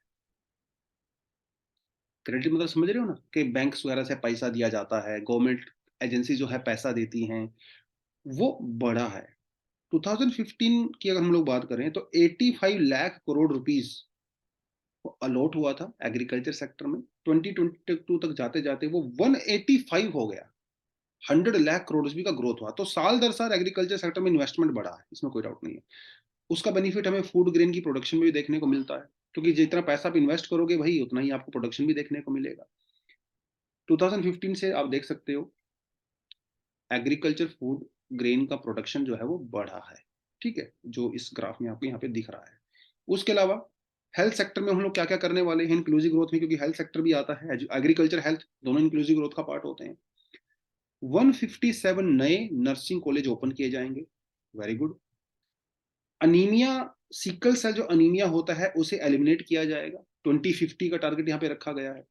क्रेडिट मतलब समझ रहे हो ना, कि बैंक्स वगैरह से पैसा दिया जाता है, गवर्नमेंट एजेंसी जो है पैसा देती हैं, वो बढ़ा है। 2015 की अगर हम लोग बात करें तो 85 लाख करोड़ रुपीस अलॉट हुआ था एग्रीकल्चर सेक्टर में। 2022 तक जाते जाते वो 185 हो गया। 100 लाख करोड़ रुपए का ग्रोथ हुआ। तो साल दर साल एग्रीकल्चर सेक्टर में इन्वेस्टमेंट बढ़ा है, इसमें कोई डाउट नहीं है। उसका बेनिफिट हमें फूड ग्रेन की प्रोडक्शन में भी देखने को मिलता है, क्योंकि जितना पैसा आप इन्वेस्ट करोगे भाई उतना ही आपको प्रोडक्शन भी देखने को मिलेगा। 2015 से आप देख सकते हो एग्रीकल्चर फूड ग्रेन का प्रोडक्शन जो है वो बढ़ा है। ठीक है, जो इस ग्राफ में आपको यहाँ पे दिख रहा है। उसके अलावा हेल्थ सेक्टर में हम लोग क्या क्या करने वाले हैं इंक्लूसिव ग्रोथ में, क्योंकि हेल्थ सेक्टर भी आता है, एग्रीकल्चर हेल्थ दोनों इंक्लूसिव ग्रोथ का पार्ट होते हैं। 157 नए नर्सिंग कॉलेज ओपन किए जाएंगे। Very good. Anaemia, sickle cell जो अनीमिया होता है उसे एलिमिनेट किया जाएगा। 2050 का टारगेट यहाँ पे रखा गया है।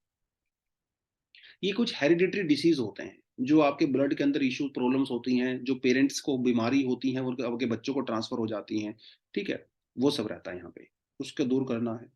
ये कुछ हेरिडिटरी डिसीज होते हैं जो आपके ब्लड के अंदर इश्यू प्रॉब्लम्स होती हैं, जो पेरेंट्स को बीमारी होती हैं और आपके बच्चों को ट्रांसफर हो जाती हैं। ठीक है, वो सब रहता है यहाँ पे, उसको दूर करना है।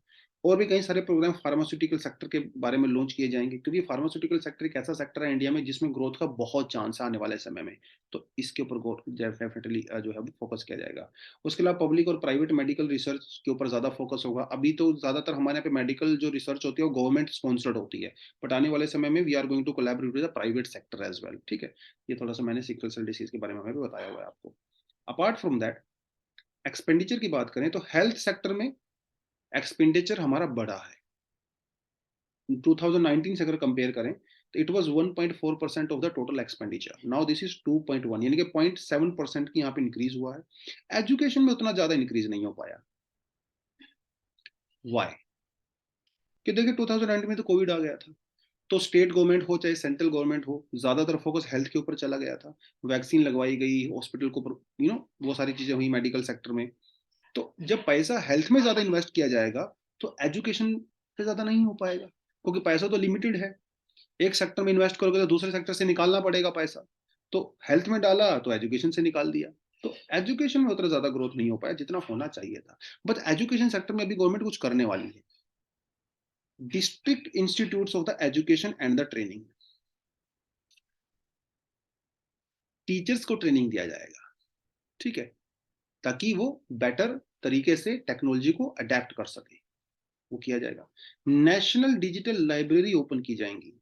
और भी कई सारे प्रोग्राम फार्मास्यूटिकल सेक्टर के बारे में लॉन्च किए जाएंगे, क्योंकि फार्मास्यूटिकल सेक्टर एक ऐसा सेक्टर है इंडिया में जिसमें ग्रोथ का बहुत चांस है आने वाले समय में। तो इसके ऊपर डेफिनेटली जो है फोकस किया जाएगा। उसके अलावा पब्लिक और प्राइवेट मेडिकल रिसर्च के ऊपर ज़्यादा फोकस होगा। अभी तो ज़्यादातर हमारे यहाँ पे मेडिकल जो रिसर्च होती है वो गवर्नमेंट स्पॉन्सर्ड होती है, बट आने वाले समय में we are going to collaborate with the private sector as well. ठीक है, ये थोड़ा सा मैंने सिकल सेल डिसीज के बारे में हमें भी बताया हुआ है आपको। अपार्ट फ्रॉम दैट, एक्सपेंडिचर की बात करें तो हेल्थ सेक्टर में एक्सपेंडिचर हमारा बढ़ा है। 2019 से अगर कंपेयर करें तो it was 1.4% of the total expenditure, now this is 2.1, यानी कि 0.7% की यहाँ पे इंक्रीज हुआ है। एजुकेशन में उतना ज्यादा इंक्रीज नहीं हो पाया। वाई? कि देखिए 2019 में तो कोविड आ गया था, तो स्टेट गवर्नमेंट हो चाहे सेंट्रल गवर्नमेंट हो, ज्यादातर फोकस हेल्थ के ऊपर चला गया था। वैक्सीन लगवाई गई, हॉस्पिटल को वो सारी चीजें हुई मेडिकल सेक्टर में। तो जब पैसा हेल्थ में ज्यादा इन्वेस्ट किया जाएगा तो एजुकेशन से ज्यादा नहीं हो पाएगा, क्योंकि पैसा तो लिमिटेड है। एक सेक्टर में इन्वेस्ट करोगे तो दूसरे सेक्टर से निकालना पड़ेगा पैसा। तो हेल्थ में डाला तो एजुकेशन से निकाल दिया। तो एजुकेशन में उतना ज्यादा ग्रोथ नहीं हो पाया जितना होना चाहिए था। बट एजुकेशन सेक्टर में अभी गवर्नमेंट कुछ करने वाली है। District institutes of the education and the training, teachers को ट्रेनिंग दिया जाएगा। ठीक है, ताकि वो बेटर तरीके से टेक्नोलॉजी को अडेप्ट कर सके, वो किया जाएगा। नेशनल डिजिटल लाइब्रेरी ओपन की जाएंगी।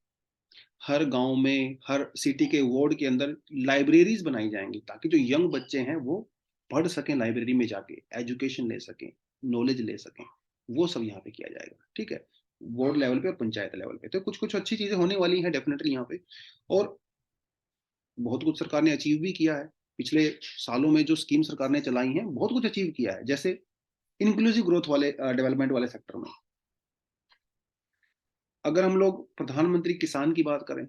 हर गांव में, हर सिटी के वार्ड के अंदर लाइब्रेरीज बनाई जाएंगी, ताकि जो यंग बच्चे हैं वो पढ़ सकें, लाइब्रेरी में जाके एजुकेशन ले सकें, नॉलेज ले सकें। वो सब यहाँ पे किया जाएगा। ठीक है, वार्ड लेवल पे और पंचायत लेवल पे तो कुछ कुछ अच्छी चीजें होने वाली हैं डेफिनेटली यहाँ पे। और बहुत कुछ सरकार ने अचीव भी किया है। पिछले सालों में जो स्कीम सरकार ने चलाई हैं, बहुत कुछ अचीव किया है। जैसे इंक्लूसिव ग्रोथ वाले डेवलपमेंट वाले सेक्टर में अगर हम लोग प्रधानमंत्री किसान की बात करें,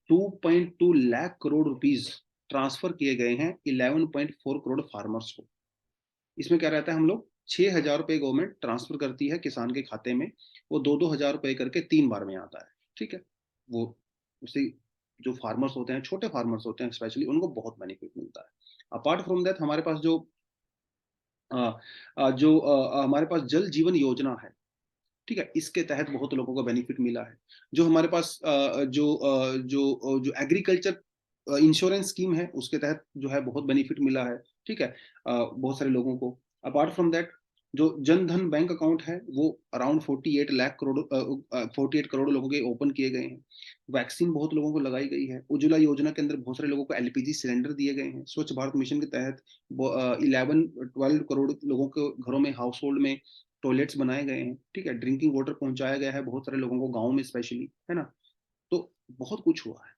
2.2 लाख करोड़ रुपीस ट्रांसफर किए गए हैं 11.4 करोड़ फार्मर्स को। इसमें क्या रहता है, हम लोग 6,000 रुपए गवर्नमेंट ट्रांसफर करती है किसान के खाते में, वो 2-2 हजार रुपए करके 3 बार में आता है। ठीक है, वो उससे जो फार्मर्स होते हैं, छोटे फार्मर्स होते हैं स्पेशली, उनको बहुत बेनिफिट मिलता है। अपार्ट फ्रॉम दैट हमारे पास हमारे पास जल जीवन योजना है। ठीक है, इसके तहत बहुत लोगों को बेनिफिट मिला है। जो हमारे पास जो एग्रीकल्चर इंश्योरेंस स्कीम है, उसके तहत जो है बहुत बेनिफिट मिला है। ठीक है, बहुत सारे लोगों को। अपार्ट फ्रॉम दैट, जो जन धन बैंक अकाउंट है वो अराउंड 48 करोड़ लोगों के ओपन किए गए हैं। वैक्सीन बहुत लोगों को लगाई गई है। उज्ज्वला योजना के अंदर बहुत सारे लोगों को एलपीजी सिलेंडर दिए गए हैं। स्वच्छ भारत मिशन के तहत 11-12 करोड़ लोगों के घरों में, हाउस होल्ड में टॉयलेट्स बनाए गए हैं। ठीक है, ड्रिंकिंग वाटर पहुंचाया गया है बहुत सारे लोगों को, गाँव में स्पेशली, है ना। तो बहुत कुछ हुआ है।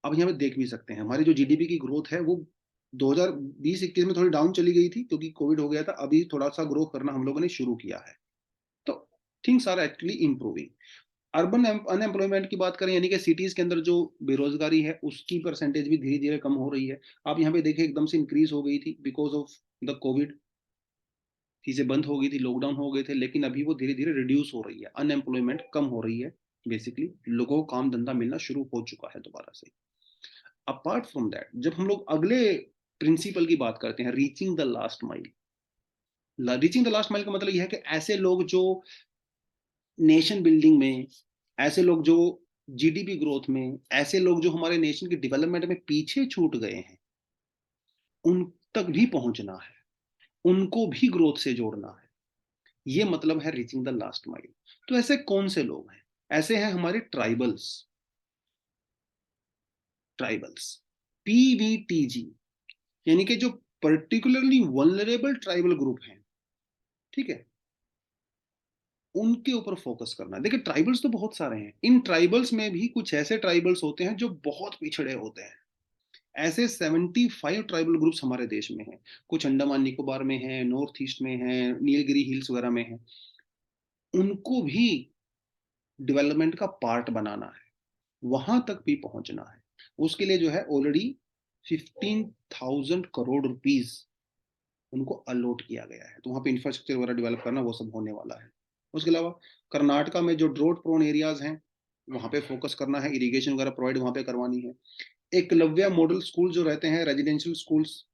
अब यहाँ पे देख भी सकते हैं हमारी जो जीडीपी की ग्रोथ है वो 2020-21 में थोड़ी डाउन चली गई थी, क्योंकि कोविड हो गया था। अभी थोड़ा सा ग्रो करना हम लोगों ने शुरू किया है। तो things are actually improving. Urban unemployment की बात करें, यानी कि सिटीज के अंदर जो बेरोजगारी है उसकी परसेंटेज भी धीरे धीरे कम हो रही है। आप यहाँ पे देखिए एकदम से इंक्रीज हो गई थी बिकॉज ऑफ द कोविड, चीजें बंद हो गई थी, लॉकडाउन हो गए थे, लेकिन अभी वो धीरे धीरे रिड्यूस हो रही है, अनएम्प्लॉयमेंट कम हो रही है। बेसिकली लोगों को काम धंधा मिलना शुरू हो चुका है दोबारा से। अपार्ट फ्रॉम दैट, जब हम लोग अगले प्रिंसिपल की बात करते हैं, reaching the last mile. Reaching the last mile का मतलब यह है कि ऐसे लोग जो नेशन बिल्डिंग में, ऐसे लोग जो जीडीपी ग्रोथ में, ऐसे लोग जो हमारे नेशन के डेवलपमेंट में पीछे छूट गए हैं, उन तक भी पहुंचना है, उनको भी ग्रोथ से जोड़ना है। ये मतलब है रीचिंग द लास्ट माइल। तो ऐसे कौन से लोग हैं? ऐसे हैं हमारे ट्राइबल्स। ट्राइबल्स, पीवीटीजी, यानी कि जो पर्टिकुलरली वल्नरेबल ट्राइबल ग्रुप हैं। ठीक है, उनके ऊपर फोकस करना है। देखिए ट्राइबल्स तो बहुत सारे हैं, इन ट्राइबल्स में भी कुछ ऐसे ट्राइबल्स होते हैं जो बहुत पिछड़े होते हैं। ऐसे 75 ट्राइबल ग्रुप्स हमारे देश में हैं। कुछ अंडमान निकोबार में हैं, नॉर्थ ईस्ट में हैं, नीलगिरी हिल्स वगैरह में हैं। उनको भी डेवलपमेंट का पार्ट बनाना है, वहां तक भी पहुंचना है। उसके लिए जो है ऑलरेडी 15,000 करोड़ रुपीज उनको अलॉट किया गया है। तो वहां पे इंफ्रास्ट्रक्चर वगैरह डेवलप करना, वो सब होने वाला है। उसके अलावा कर्नाटका में जो ड्रॉट प्रोन एरियाज हैं, वहां पे फोकस करना है, इरिगेशन वगैरह प्रोवाइड वहां पे करवानी है। एकलव्य मॉडल स्कूल जो रहते हैं, रेजिडेंशियल स्कूल्स,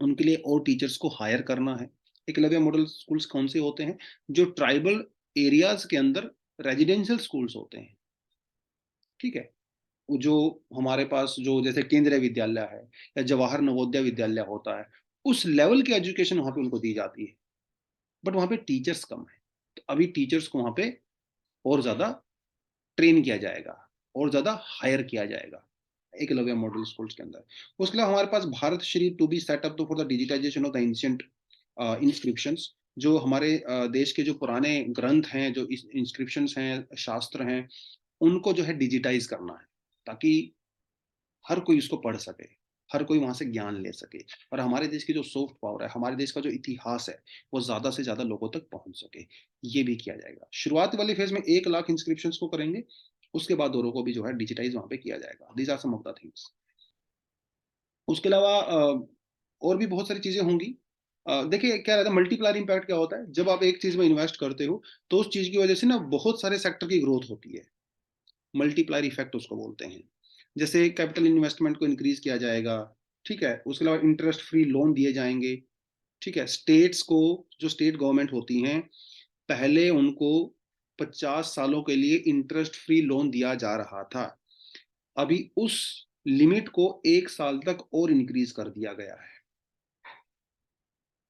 उनके लिए और टीचर्स को हायर करना है। एकलव्य मॉडल स्कूल्स कौन से होते हैं? जो ट्राइबल एरियाज के अंदर रेजिडेंशियल स्कूल्स होते हैं, ठीक है? जो हमारे पास जो जैसे केंद्रीय विद्यालय है या जवाहर नवोदय विद्यालय होता है, उस लेवल की एजुकेशन वहाँ पे उनको दी जाती है, बट वहाँ पे टीचर्स कम है। तो अभी टीचर्स को वहाँ पे और ज़्यादा ट्रेन किया जाएगा और ज़्यादा हायर किया जाएगा एकलव्य मॉडल स्कूल्स के अंदर। उसके अलावा हमारे पास Bharat Shri to be set up for the digitization of the ancient inscriptions, जो हमारे देश के जो पुराने ग्रंथ हैं, जो इंस्क्रिप्शंस हैं, शास्त्र हैं, उनको जो है डिजिटाइज करना है, ताकि हर कोई उसको पढ़ सके, हर कोई वहाँ से ज्ञान ले सके और हमारे देश की जो सॉफ्ट पावर है, हमारे देश का जो इतिहास है, वो ज़्यादा से ज़्यादा लोगों तक पहुँच सके, ये भी किया जाएगा। शुरुआत वाली फेज़ में 1 लाख इंस्क्रिप्शंस को करेंगे, उसके बाद औरों को भी जो है डिजिटाइज़ वहाँ पे किया जाएगा। These are some of the things. उसके अलावा और भी बहुत सारी चीज़ें होंगी। देखिए क्या रहता है, मल्टीप्लायर इम्पैक्ट क्या होता है, जब आप एक चीज़ में इन्वेस्ट करते हो, तो उस चीज़ की वजह से ना बहुत सारे सेक्टर की ग्रोथ होती है। मल्टीप्लायर इफेक्ट उसको बोलते हैं। जैसे कैपिटल इन्वेस्टमेंट को इंक्रीज किया जाएगा, ठीक है? उसके अलावा इंटरेस्ट फ्री लोन दिए जाएँगे, ठीक है? स्टेट्स को, जो स्टेट गवर्नमेंट होती हैं, पहले उनको 50 सालों के लिए इंटरेस्ट फ्री लोन दिया जा रहा था। अभी उस लिमिट को 1 साल तक और इंक्रीज कर दिया गया है,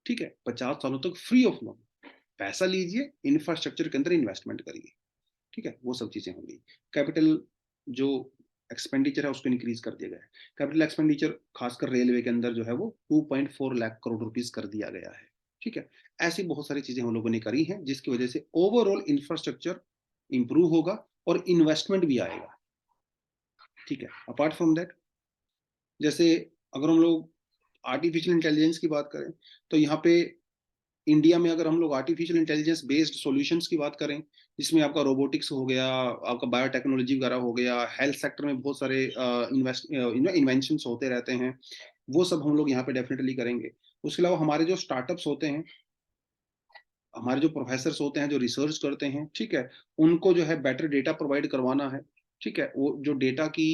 ठीक है? 50 सालों तक फ्री ऑफ लोन। पैसा लीजिए, इंफ्रास्ट्रक्चर के अंदर इन्वेस्टमेंट करिए। ठीक है? वो सब चीज़ें होंगी। कैपिटल जो एक्सपेंडिचर है उसको इंक्रीज़ कर दिया गया है। कैपिटल एक्सपेंडिचर खासकर रेलवे के अंदर जो है वो 2.4 लाख करोड़ रुपीज़ कर दिया गया है। ठीक है? ऐसी बहुत सारी चीज़ें हम लोगों ने करी हैं जिसकी वजह से ओवरऑल इंफ्रास्ट्रक्चर इम्प्रूव होगा और इन्वेस्टमेंट भी आएगा। ठीक है? अपार्ट फ्रॉम दैट, जैसे अगर हम लोग आर्टिफिशियल इंटेलिजेंस की बात करें, तो यहाँ पे इंडिया में अगर हम लोग आर्टिफिशियल इंटेलिजेंस बेस्ड सॉल्यूशंस की बात करें, जिसमें आपका रोबोटिक्स हो गया, आपका बायोटेक्नोलॉजी वगैरह हो गया, हेल्थ सेक्टर में बहुत सारे इन्वेंशंस होते रहते हैं, वो सब हम लोग यहाँ पे डेफिनेटली करेंगे। उसके अलावा हमारे जो स्टार्टअप्स होते हैं, हमारे जो प्रोफेसर्स होते हैं, जो रिसर्च करते हैं, ठीक है? उनको जो है बेटर डेटा प्रोवाइड करवाना है, ठीक है? वो जो डेटा की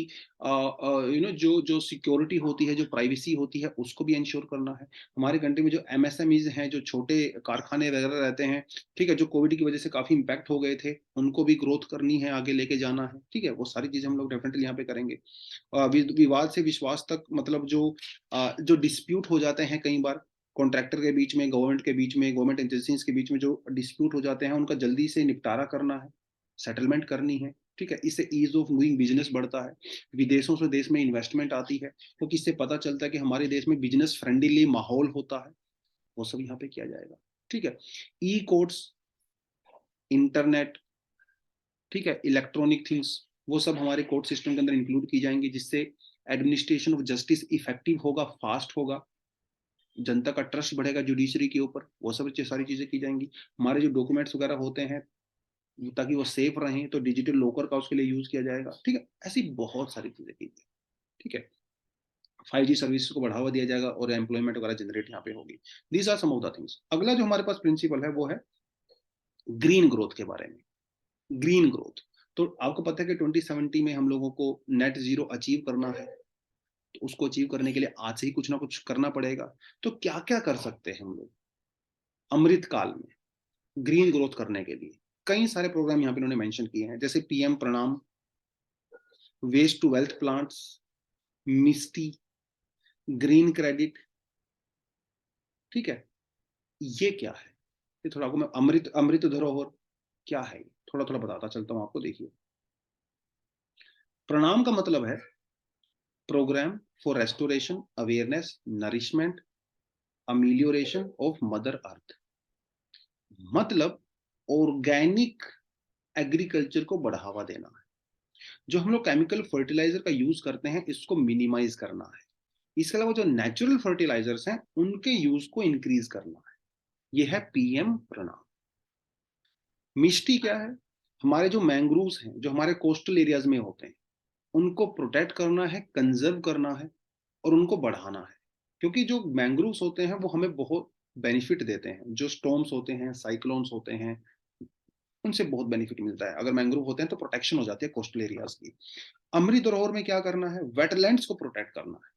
जो जो सिक्योरिटी होती है, जो प्राइवेसी होती है, उसको भी एंश्योर करना है। हमारे कंट्री में जो एमएसएमईज़ हैं, जो छोटे कारखाने वगैरह रहते हैं, ठीक है? जो कोविड की वजह से काफ़ी इम्पैक्ट हो गए थे, उनको भी ग्रोथ करनी है, आगे लेके जाना है, ठीक है? वो सारी चीज़ें हम लोग डेफिनेटली यहाँ पे करेंगे। विवाद से विश्वास तक, मतलब जो डिस्प्यूट हो जाते हैं कई बार कॉन्ट्रैक्टर के बीच में, गवर्नमेंट के बीच में, गवर्नमेंट एजेंसीज के बीच में जो डिस्प्यूट हो जाते हैं, उनका जल्दी से निपटारा करना है, सेटलमेंट करनी है, ठीक है? इससे ईज़ ऑफ डूइंग बिज़नेस बढ़ता है, विदेशों से देश में इन्वेस्टमेंट आती है, क्योंकि इससे पता चलता है कि हमारे देश में बिज़नेस फ्रेंडली माहौल होता है, वो सब यहाँ पे किया जाएगा, ठीक है? ई-कोर्ट्स, इंटरनेट, ठीक है? इलेक्ट्रॉनिक थिंग्स, वो सब हमारे कोर्ट सिस्टम के अंदर इंक्लूड की जाएँगी, जिससे एडमिनिस्ट्रेशन ऑफ जस्टिस इफेक्टिव होगा, फास्ट होगा, जनता का ट्रस्ट बढ़ेगा जुडिशरी के ऊपर, वो सब सारी चीज़ें की जाएँगी। हमारे जो डॉक्यूमेंट्स वगैरह होते हैं, ताकि वो सेफ रहें, तो डिजिटल लॉकर का उसके लिए यूज़ किया जाएगा, ठीक है? ऐसी बहुत सारी चीज़ें की गई, ठीक है? 5G सर्विसेज़ को बढ़ावा दिया जाएगा और एम्प्लॉयमेंट वगैरह जनरेट यहाँ पे होगी। These are some of the things. अगला जो हमारे पास प्रिंसिपल है, वो है ग्रीन ग्रोथ के बारे में। ग्रीन ग्रोथ, तो आपको पता है कि 2070 में हम लोगों को नेट ज़ीरो अचीव करना है, तो उसको अचीव करने के लिए आज से ही कुछ ना कुछ करना पड़ेगा। तो क्या-क्या कर सकते हैं हम लोग अमृत काल में? ग्रीन ग्रोथ करने के लिए कई सारे प्रोग्राम यहाँ पे इन्होंने मेंशन किए हैं, जैसे PM Pranam, waste to wealth plants, Mishti, green credit, ठीक है? ये क्या है? ये थोड़ा आपको मैं अमृत अमृत धरोहर क्या है? थोड़ा थोड़ा बताता चलता हूँ आपको। देखिए, प्रणाम का मतलब है programme for restoration, awareness, nourishment, amelioration of mother earth. मतलब ऑर्गेनिक एग्रीकल्चर को बढ़ावा देना है। जो हम लोग केमिकल फर्टिलाइजर का यूज करते हैं, इसको मिनिमाइज करना है। इसके अलावा जो नेचुरल फर्टिलाइजर्स हैं, उनके यूज को इंक्रीज करना है। यह है पीएम प्रणाम। मिष्टी क्या है? हमारे जो मैंग्रोव्स हैं, जो हमारे कोस्टल एरियाज में होते हैं, उनको प्रोटेक्ट करना है, कंजर्व करना है और उनको बढ़ाना है। क्योंकि जो मैंग्रोव्स होते हैं वो हमें बहुत बेनिफिट देते हैं। जो स्टॉर्म्स होते हैं, साइक्लोन्स होते हैं, उनसे बहुत बेनिफिट मिलता है। अगर मैंग्रोव होते हैं तो प्रोटेक्शन हो जाती है कोस्टल एरियाज की। अमृत धरोहर में क्या करना है? वेटलैंड्स को प्रोटेक्ट करना है।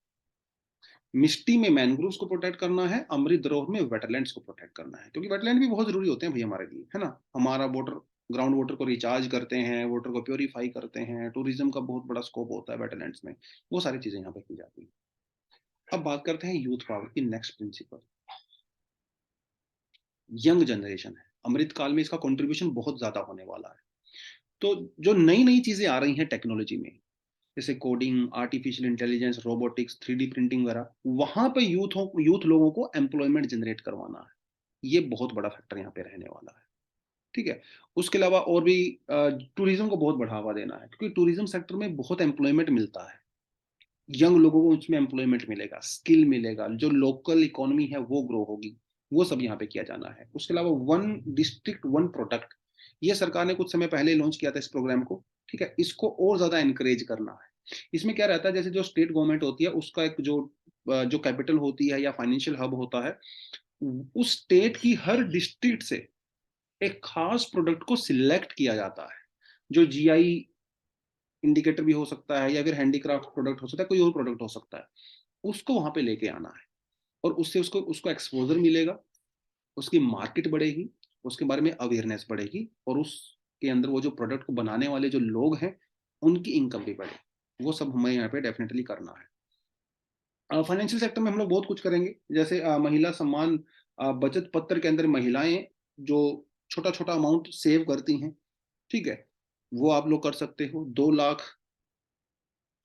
मिष्टी में मैंग्रोव्स को प्रोटेक्ट करना है, अमृतसरोवर में वेटलैंड्स को प्रोटेक्ट करना है, क्योंकि वेटलैंड भी बहुत ज़रूरी होते हैं भई हमारे लिए, है ना? हमारा वाटर ग्राउंड वाटर को रिचार्ज करते हैं, वाटर को प्यूरिफाई करते हैं, टूरिज़्म का बहुत बड़ा स्कोप होता है वेटलैंड्स में, वो सारी चीज़ें यहाँ पे की जाती हैं। अब बात करते हैं यूथ पावर की नेक्स्ट प्रिंसिपल, यंग जनरेशन है। अमृत काल में इसका कंट्रीब्यूशन बहुत ज़्यादा होने वाला है। तो जो नई-नई चीज़ें आ रही हैं टेक्नोलॉजी में, जैसे coding, artificial intelligence, robotics, 3D printing वगैरह, वहाँ पे यूथ लोगों को एम्प्लॉयमेंट जनरेट करवाना है। ये बहुत बड़ा फैक्टर यहाँ पे रहने वाला है, ठीक है? उसके अलावा और भी टूरिज़्म को बहुत बढ़ावा देना है, क्योंकि टूरिज़्म सेक्टर में बहुत एम्प्लॉयमेंट मिलता है। यंग लोगों को उसमें एम्प्लॉयमेंट मिलेगा, स्किल मिलेगा, जो लोकल इकोनॉमी है वो ग्रो होगी, वो सब यहाँ पे किया जाना है। उसके अलावा वन डिस्ट्रिक्ट वन प्रोडक्ट, ये सरकार ने कुछ समय पहले लॉन्च किया था इस प्रोग्राम को, ठीक है? इसको और ज़्यादा एनकरेज करना है। इसमें क्या रहता है, जैसे जो स्टेट गवर्नमेंट होती है उसका एक जो कैपिटल होती है या फाइनेंशियल हब होता है, उस स्टेट की हर डिस्ट्रिक्ट से एक खास प्रोडक्ट को सिलेक्ट किया जाता है, जो जीआई इंडिकेटर भी हो सकता है या फिर हैंडीक्राफ्ट प्रोडक्ट हो सकता है, कोई और प्रोडक्ट हो सकता है। उसको वहाँ पे लेके आना है और उससे उसको उसको एक्सपोज़र मिलेगा, उसकी मार्केट बढ़ेगी, उसके बारे में अवेयरनेस बढ़ेगी और उसके अंदर वो जो प्रोडक्ट को बनाने वाले जो लोग हैं, उनकी इनकम भी बढ़े। वो सब हमें यहाँ पे डेफ़िनेटली करना है। फाइनेंशियल सेक्टर में हम लोग बहुत कुछ करेंगे, जैसे महिला सम्मान बचत पत्र के अंदर महिलाएँ जो छोटा-छोटा अमाउंट सेव करती हैं, ठीक है? वो आप लोग कर सकते हो, 2 लाख,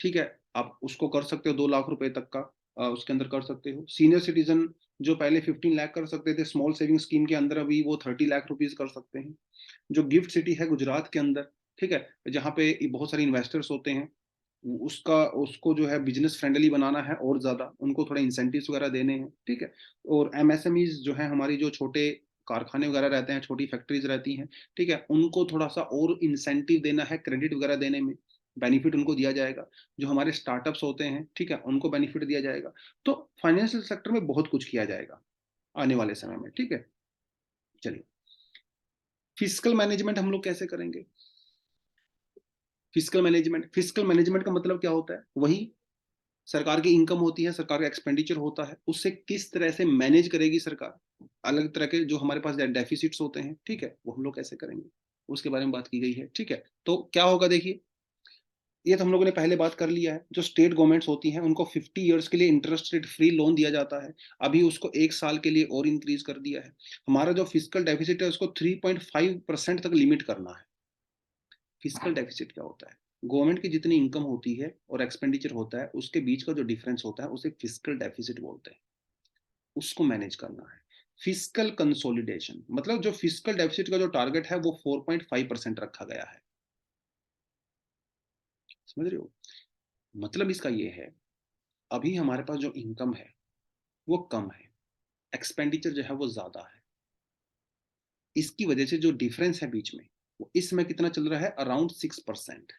ठीक है? आप उसको कर सकते हो 2 लाख रुपए तक का उसके अंदर कर सकते हो। सीनियर सिटीज़न जो पहले 15 लाख कर सकते थे, स्मॉल सेविंग स्कीम के अंदर अभी वो 30 लाख रुपीज़ कर सकते हैं। जो गिफ्ट सिटी है गुजरात के अंदर, ठीक है? जहाँ पे बहुत सारे इन्वेस्टर्स होते हैं, उसका उसको जो है बिज़नेस फ्रेंडली बनाना है और ज़्यादा, उनको थोड़े इंसेंटिव्स वगैरह देने हैं, ठीक है? और एमएसएमईज़ जो हैं हमारी, जो छोटे कारखाने वगैरह रहते हैं, छोटी फैक्ट्रीज़ रहती हैं, ठीक है? उनको थोड़ा-सा और इंसेंटिव देना है क्रेडिट वगैरह देने में, बेनिफिट उनको दिया जाएगा। जो हमारे स्टार्टअप्स होते हैं, ठीक है? उनको बेनिफिट दिया जाएगा। तो फाइनेंशियल सेक्टर में बहुत कुछ किया जाएगा, आने वाले समय में, ठीक है? चलिए, फिस्कल मैनेजमेंट हम लोग कैसे करेंगे? फिस्कल मैनेजमेंट का मतलब क्या होता है? वही सरकार की इनकम होती है, सरकार का एक्सपेंडिचर होता है, उससे किस तरह से मैनेज करेगी सरकार? अलग तरह के जो हमारे पास डेफिसिट्स होते हैं, ठीक है? वो हम लोग कैसे करेंगे? उसके बारे में बात की गई है, ठीक है? तो क्या होगा देखिए, ये तो हम लोगों ने पहले बात कर लिया है। जो स्टेट गवर्नमेंट्स होती हैं, उनको 50 इयर्स के लिए इंटरेस्ट रेट फ्री लोन दिया जाता है। अभी उसको 1 साल के लिए और इंक्रीज़ कर दिया है। हमारा जो फिस्कल डेफिसिट है, उसको 3.5% तक लिमिट करना है। फिस्कल डेफिसिट क्या होता है? गवर्नमेंट की जितनी इनकम होती है और एक्सपेंडिचर होता है, उसके बीच का जो डिफरेंस होता है, उसे फिस्कल डेफिसिट बोलते हैं। उसको मैनेज करना है। फिस्कल कंसोलिडेशन मतलब जो फिस्कल डेफिसिट का जो टारगेट है, वो 4.5% रखा गया है। समझ रहे हो? मतलब इसका ये है, अभी हमारे पास जो इनकम है, वो कम है, एक्सपेंडिचर जो है वो ज़्यादा है। इसकी वजह से जो डिफरेंस है बीच में, वो इस समय कितना चल रहा है? अराउंड 6%।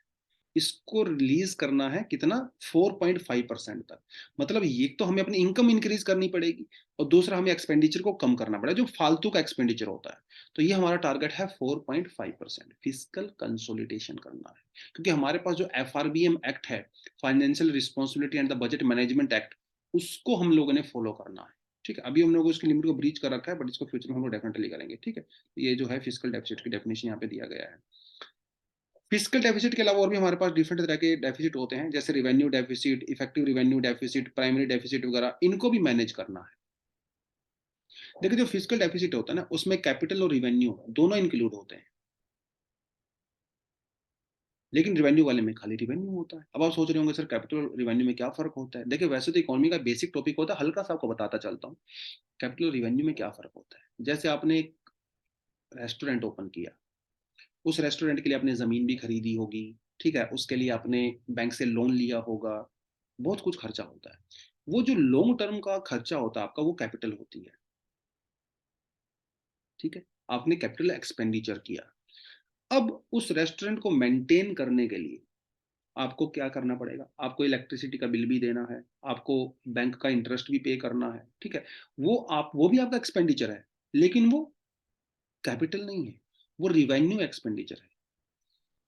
इसको रिलीज़ करना है कितना? 4.5% तक। मतलब ये तो हमें अपनी इनकम इंक्रीज़ करनी पड़ेगी और दूसरा हमें एक्सपेंडिचर को कम करना पड़ेगा, जो फालतू का एक्सपेंडिचर होता है। तो ये हमारा टारगेट है 4.5%, फिस्कल कंसोलिडेशन करना है। क्योंकि हमारे पास जो एफआरबीएम एक्ट है, financial responsibility and the budget management act, उसको हम लोगों ने फॉलो करना है। ठीक है? अभी हम लोगों उसकी लिमिट को ब्रीच कर रखा है, बट इसको फ्यूचर में हम लोग डेफिनिटली करेंगे। ठीक है? ये जो है फिस्कल डेफिसिट की डेफिनिशन यहाँ पे दिया गया है। फिस्कल डेफिसिट के अलावा और भी हमारे पास डिफरेंट तरह के डेफिसिट होते हैं, जैसे revenue deficit, effective revenue deficit, primary deficit वगैरह, इनको भी मैनेज करना है। देखिए, जो फिस्कल डेफिसिट होता है ना, उसमें कैपिटल और रिवेन्यू दोनों इंक्लूड होते हैं, लेकिन रिवेन्यू वाले में खाली रिवेन्यू होता है। अब आप सोच रहे होंगे सर, कैपिटल और रिवेन्यू में क्या फ़र्क होता है? देखिए, वैसे तो इकोनॉमी का बेसिक टॉपिक होता है, हल्का सा आपको बताता चलता हूँ। कैपिटल और रिवेन्यू में क्या फ़र्क होता है? जैसे आपने एक रेस्टोरेंट ओपन किया, उस रेस्टोरेंट के लिए आपने ज़मीन भी खरीदी होगी, ठीक है? उसके लिए आपने बैंक से लोन लिया होगा, बहुत कुछ खर्चा होता है। वो जो लॉन्ग टर्म का खर्चा होता है आपका, वो कैपिटल होती है, ठीक है? आपने कैपिटल एक्सपेंडिचर किया। अब उस रेस्टोरेंट को मेंटेन करने के लिए आपको क्या करना पड़ेगा? आपको इलेक्ट्रिसिटी का बिल भी देना है, आपको बैंक का इंटरेस्ट भी पे करना है, ठीक है? वो भी आपका एक्सपेंडिचर है, लेकिन वो कैपिटल नहीं है, वो रिवेन्यू एक्सपेंडिचर है।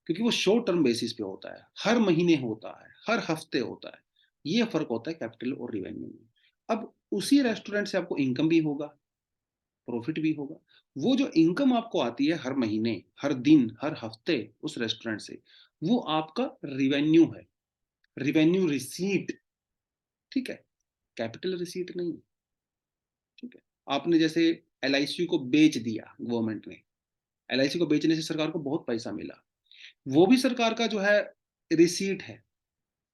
क्योंकि वो शॉर्ट टर्म बेसिस पे होता है, हर महीने होता है, हर हफ्ते होता है। ये फ़र्क होता है कैपिटल और रिवेन्यू में। अब उसी रेस्टोरेंट से आपको इनकम भी होगा, प्रॉफिट भी होगा। वो जो इनकम आपको आती है हर महीने, हर दिन, हर हफ्ते उस रेस्टोरेंट से, वो आपका रिवेन्यू है, रिवेन्यू रिसीट, ठीक है? कैपिटल रिसीट नहीं, ठीक है? आपने जैसे एलआईसी को बेच दिया गवर्नमेंट ने, एलआईसी को बेचने से सरकार को बहुत पैसा मिला, वो भी सरकार का जो है रिसीट है,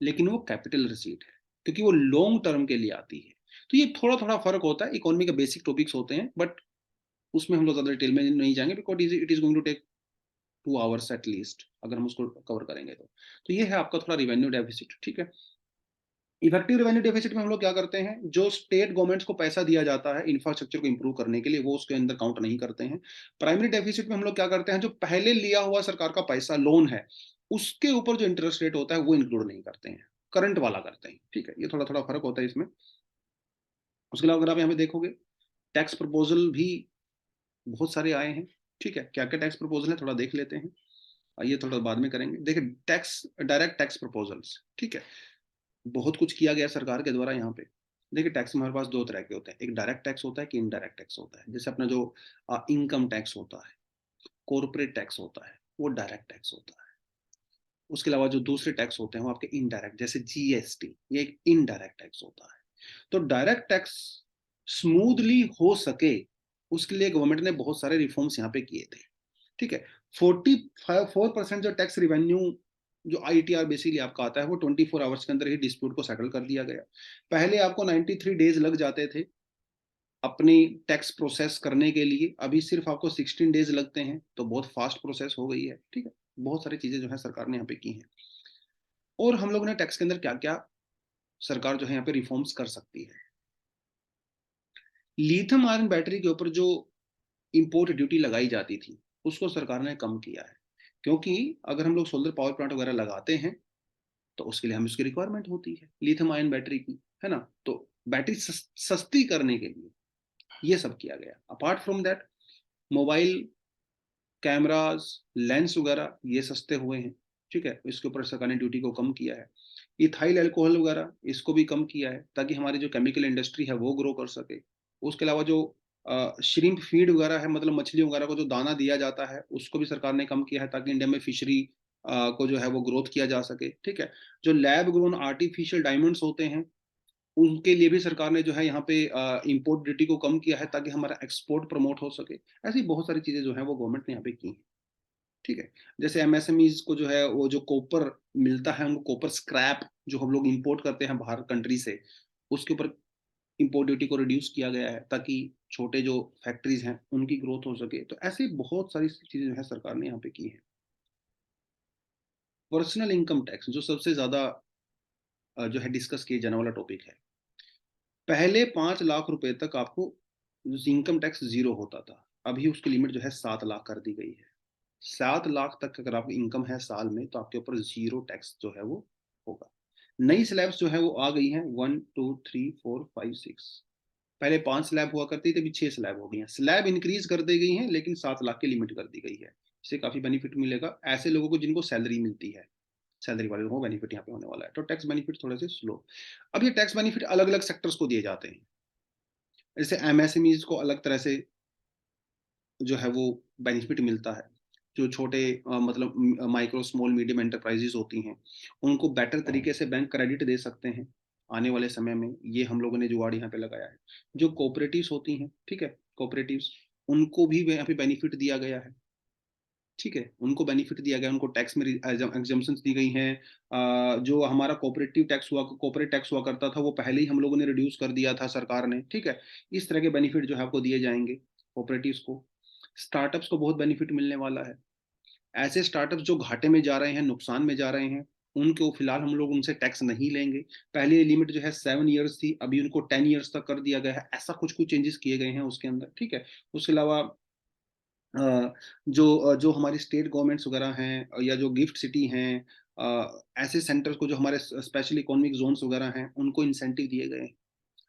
लेकिन वो कैपिटल रिसीट है, क्योंकि वो लॉन्ग टर्म के लिए आती है। तो ये थोड़ा-थोड़ा फ़र्क होता है, इकोनॉमी का बेसिक टॉपिक्स होते हैं, बट उसमें हम लोग ज़्यादा डिटेल में नहीं जाएँगे because it is going to take 2 hours at least अगर हम उसको कवर करेंगे तो। तो ये है आपका थोड़ा रिवेन्यू डेफिसिट, ठीक है? इफेक्टिव रेवेन्यू डेफिसिट में हम लोग क्या करते हैं, जो स्टेट गवर्नमेंट्स को पैसा दिया जाता है इंफ्रास्ट्रक्चर को इंप्रूव करने के लिए, वो उसके अंदर काउंट नहीं करते हैं। प्राइमरी डेफिसिट में हम लोग क्या करते हैं, जो पहले लिया हुआ सरकार का पैसा लोन है, उसके ऊपर जो इंटरेस्ट रेट होता है वो इंक्लूड नहीं करते हैं, करंट वाला करते हैं, ठीक है? ये थोड़ा-थोड़ा फ़र्क होता है इसमें। उसके अलावा अगर आप यहाँ पे देखोगे, टैक्स प्रपोज़ल भी बहुत सारे आए हैं, ठीक है? क्या-क्या टैक्स प्रपोज़ल है थोड़ा देख लेते हैं। ये थोड़ा बाद में करेंगे। देखिए टैक्स डायरेक्ट टैक्स प्रपोज़ल्स, ठीक है? बहुत कुछ किया गया सरकार के द्वारा यहाँ पे। देखिए टैक्स हमारे पास 2 तरह के होते हैं, एक डायरेक्ट टैक्स होता है, एक इनडायरेक्ट टैक्स होता है। जैसे अपना जो इनकम टैक्स होता है, कॉर्पोरेट टैक्स होता है, वो डायरेक्ट टैक्स होता है। उसके अलावा जो दूसरे टैक्स होते हैं वो आपके इनडायरेक्ट, जैसे जीएसटी, ये एक इनडायरेक्ट टैक्स होता है। तो डायरेक्ट टैक्स स्मूथली हो सके, उसके लिए गवर्नमेंट ने बहुत सारे रिफॉर्म्स यहाँ पे किए थे, ठीक है? 44% जो टैक्स रिवेन्यू जो आईटीआर बेसिकली आपका आता है, वो 24 आवर्स के अंदर ही डिस्प्यूट को सेटल कर दिया गया। पहले आपको 93 डेज लग जाते थे अपनी टैक्स प्रोसेस करने के लिए, अभी सिर्फ आपको 16 डेज लगते हैं, तो बहुत फास्ट प्रोसेस हो गई है, ठीक है? बहुत सारी चीजें जो है सरकार ने यहाँ पे की हैं। और हम लोगों ने टैक्स के अंदर क्या क्या सरकार जो है यहाँ पे रिफॉर्म्स कर सकती है। लिथियम आयरन बैटरी के ऊपर जो इंपोर्ट ड्यूटी लगाई जाती थी, उसको सरकार ने कम किया है, क्योंकि अगर हम लोग सोलर पावर प्लांट वगैरह लगाते हैं, तो उसके लिए हमें उसकी रिक्वायरमेंट होती है लिथियम आयन बैटरी की, है ना? तो बैटरी सस्ती करने के लिए ये सब किया गया। Apart from that, mobile cameras, lens वगैरह ये सस्ते हुए हैं, ठीक है? इसके ऊपर सरकार ने ड्यूटी को कम किया है। इथाइल अल्कोहल वगैरह इसको भी कम किया है, ताकि हमारी जो केमिकल इंडस्ट्री है वो ग्रो कर सके। उसके अलावा जो श्रिम्प फीड वगैरह है, मतलब मछलियों वगैरह को जो दाना दिया जाता है, उसको भी सरकार ने कम किया है, ताकि इंडिया में फिशरी को जो है वो ग्रोथ किया जा सके, ठीक है? जो लैब ग्रोन आर्टिफिशियल डायमंड्स होते हैं, उनके लिए भी सरकार ने जो है यहाँ पे इम्पोर्ट ड्यूटी को कम किया है, ताकि हमारा एक्सपोर्ट प्रमोट हो सके। ऐसी बहुत सारी चीज़ें जो हैं वो गवर्नमेंट ने यहाँ पे की हैं, ठीक है? जैसे एमएसएमईज़ को जो है वो जो कॉपर मिलता है, उनको कॉपर स्क्रैप जो हम लोग इम्पोर्ट करते हैं बाहर कंट्री से, उसके ऊपर इम्पोर्ट ड्यूटी को रिड्यूस किया गया है, ताकि छोटे जो फैक्ट्रीज़ हैं, उनकी ग्रोथ हो सके। तो ऐसी बहुत सारी चीज़ें जो है सरकार ने यहाँ पे की हैं। पर्सनल इनकम टैक्स जो सबसे ज़्यादा जो है डिस्कस किए जाने वाला टॉपिक है। पहले 5 लाख रुपए तक आपको इनकम टैक्स ज़ीरो होता था। अभी उसकी लिमिट जो है 7 लाख कर दी गई है। 7 लाख तक अगर आपकी इनकम है साल में, तो आपके ऊपर ज़ीरो टैक्स जो है वो होगा। नई स्लैब्स जो है वो आ गई हैं 1, 2, 3, 4, 5, 6। पहले 5 स्लैब हुआ करती थी, अभी 6 स्लैब हो गई हैं। स्लैब इंक्रीज़ कर दी गई हैं, लेकिन 7 लाख की लिमिट कर दी गई है। इससे काफ़ी बेनिफिट मिलेगा ऐसे लोगों को जिनको सैलरी मिलती है। सैलरी वाले लोगों को बेनिफिट यहाँ पे होने वाला है। तो टैक्स बेनिफिट थोड़े से स्लो। अब ये टैक्स बेनिफिट अलग-अलग सेक्टर्स को दिए जाते हैं। जैसे एमएसएमईज़ को अलग तरह से जो है वो बेनिफिट मिलता है। जो छोटे मतलब माइक्रो, स्मॉल, मीडियम एंटरप्राइजेज़ होती हैं, उनको बेटर तरीके से बैंक क्रेडिट दे सकते हैं, आने वाले समय में। ये हम लोगों ने जुगाड़ यहाँ पे लगाया है। जो कोऑपरेटिव्स होती हैं, ठीक है? कोऑपरेटिव्स, उनको भी यहाँ पे बेनिफिट दिया गया है, ठीक है? उनको बेनिफिट दिया गया है, उनको टैक्स में एग्जम्पशंस दी गई हैं। जो हमारा कॉर्पोरेट टैक्स हुआ करता था, वो पहले ही हम लोगों ने रिड्यूस कर दिया था सरकार ने, ठीक है? इस तरह के बेनिफिट जो है आपको दिए जाएँगे कोऑपरेटिव्स को। स्टार्टअप्स को बहुत बेनिफिट मिलने वाला है। ऐसे स्टार्टअप्स जो घाटे में जा रहे हैं, नुकसान में जा रहे हैं, उनको फिलहाल हम लोग उनसे टैक्स नहीं लेंगे। पहले ये लिमिट जो है 7 इयर्स थी, अभी उनको 10 इयर्स तक कर दिया गया है। ऐसा कुछ-कुछ चेंजेस किए गए हैं उसके अंदर, ठीक है? उसके अलावा जो हमारी स्टेट गवर्नमेंट्स वगैरह हैं, या जो गिफ्ट सिटी हैं, ऐसे सेंटर्स को जो हमारे स्पेशल इकोनॉमिक ज़ोन्स वगैरह हैं, उनको इंसेंटिव दिए गए हैं।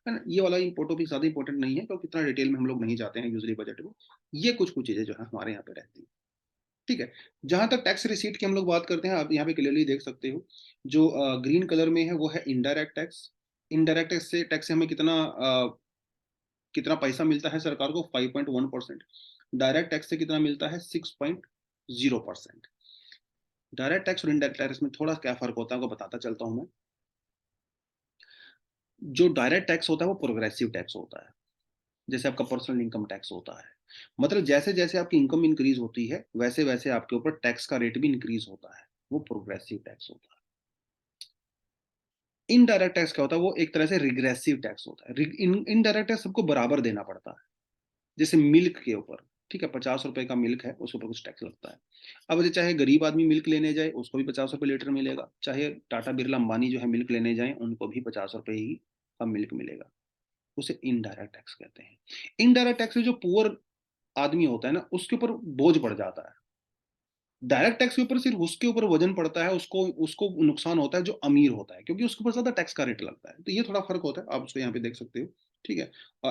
है ना? ये वाला टॉपिक ज़्यादा इंपॉर्टेंट नहीं है, क्योंकि इतना डिटेल में हम लोग नहीं जाते हैं यूजुअली बजट में। ये कुछ-कुछ चीज़ें जो है हमारे यहाँ पे रहती हैं। ठीक है? जहाँ तक टैक्स रिसीट की हम लोग बात करते हैं, आप यहाँ पे क्लियरली देख सकते हो। जो ग्रीन कलर में है वो है इनडायरेक्ट टैक्स, इनडायरेक्ट टैक्स से हमें कितना पैसा मिलता है सरकार को? 5.1%। डायरेक्ट टैक्स से कितना मिलता है? 6.0%। डायरेक्ट टैक्स और इनडायरेक्ट टैक्स में थोड़ा क्या फ़र्क होता है आपको बताता चलता हूँ मैं। जो डायरेक्ट टैक्स होता है वो प्रोग्रेसिव टैक्स होता है, जैसे आपका पर्सनल इनकम टैक्स होता है। मतलब जैसे-जैसे आपकी इनकम इंक्रीज़ होती है, वैसे-वैसे आपके ऊपर टैक्स का रेट भी इंक्रीज़ होता है, वो प्रोग्रेसिव टैक्स होता है। इनडायरेक्ट टैक्स क्या होता है? वो एक तरह से रिग्रेसिव टैक्स होता है। इनडायरेक्ट टैक्स सबको बराबर देना पड़ता है। जैसे मिल्क के ऊपर, ठीक है, ₹50 का मिल्क है, उसके ऊपर कुछ टैक्स लगता है। अब ये चाहे गरीब आदमी मिल्क लेने जाए, उसको भी ₹50 लीटर मिलेगा, चाहे टाटा, बिरला, अंबानी जो है मिल्क लेने जाएँ, उनको भी ₹50 ही का मिल्क मिलेगा। उसे इनडायरेक्ट टैक्स कहते हैं। इनडायरेक्ट टैक्स से जो पुअर आदमी होता है ना, उसके ऊपर बोझ पड़ जाता है। डायरेक्ट टैक्स के ऊपर सिर्फ उसके ऊपर वजन पड़ता है, उसको उसको नुकसान होता है जो अमीर होता है, क्योंकि उसके ऊपर ज़्यादा टैक्स का रेट लगता है। तो ये थोड़ा फ़र्क होता है, आप उसको यहाँ पे देख सकते हो, ठीक है?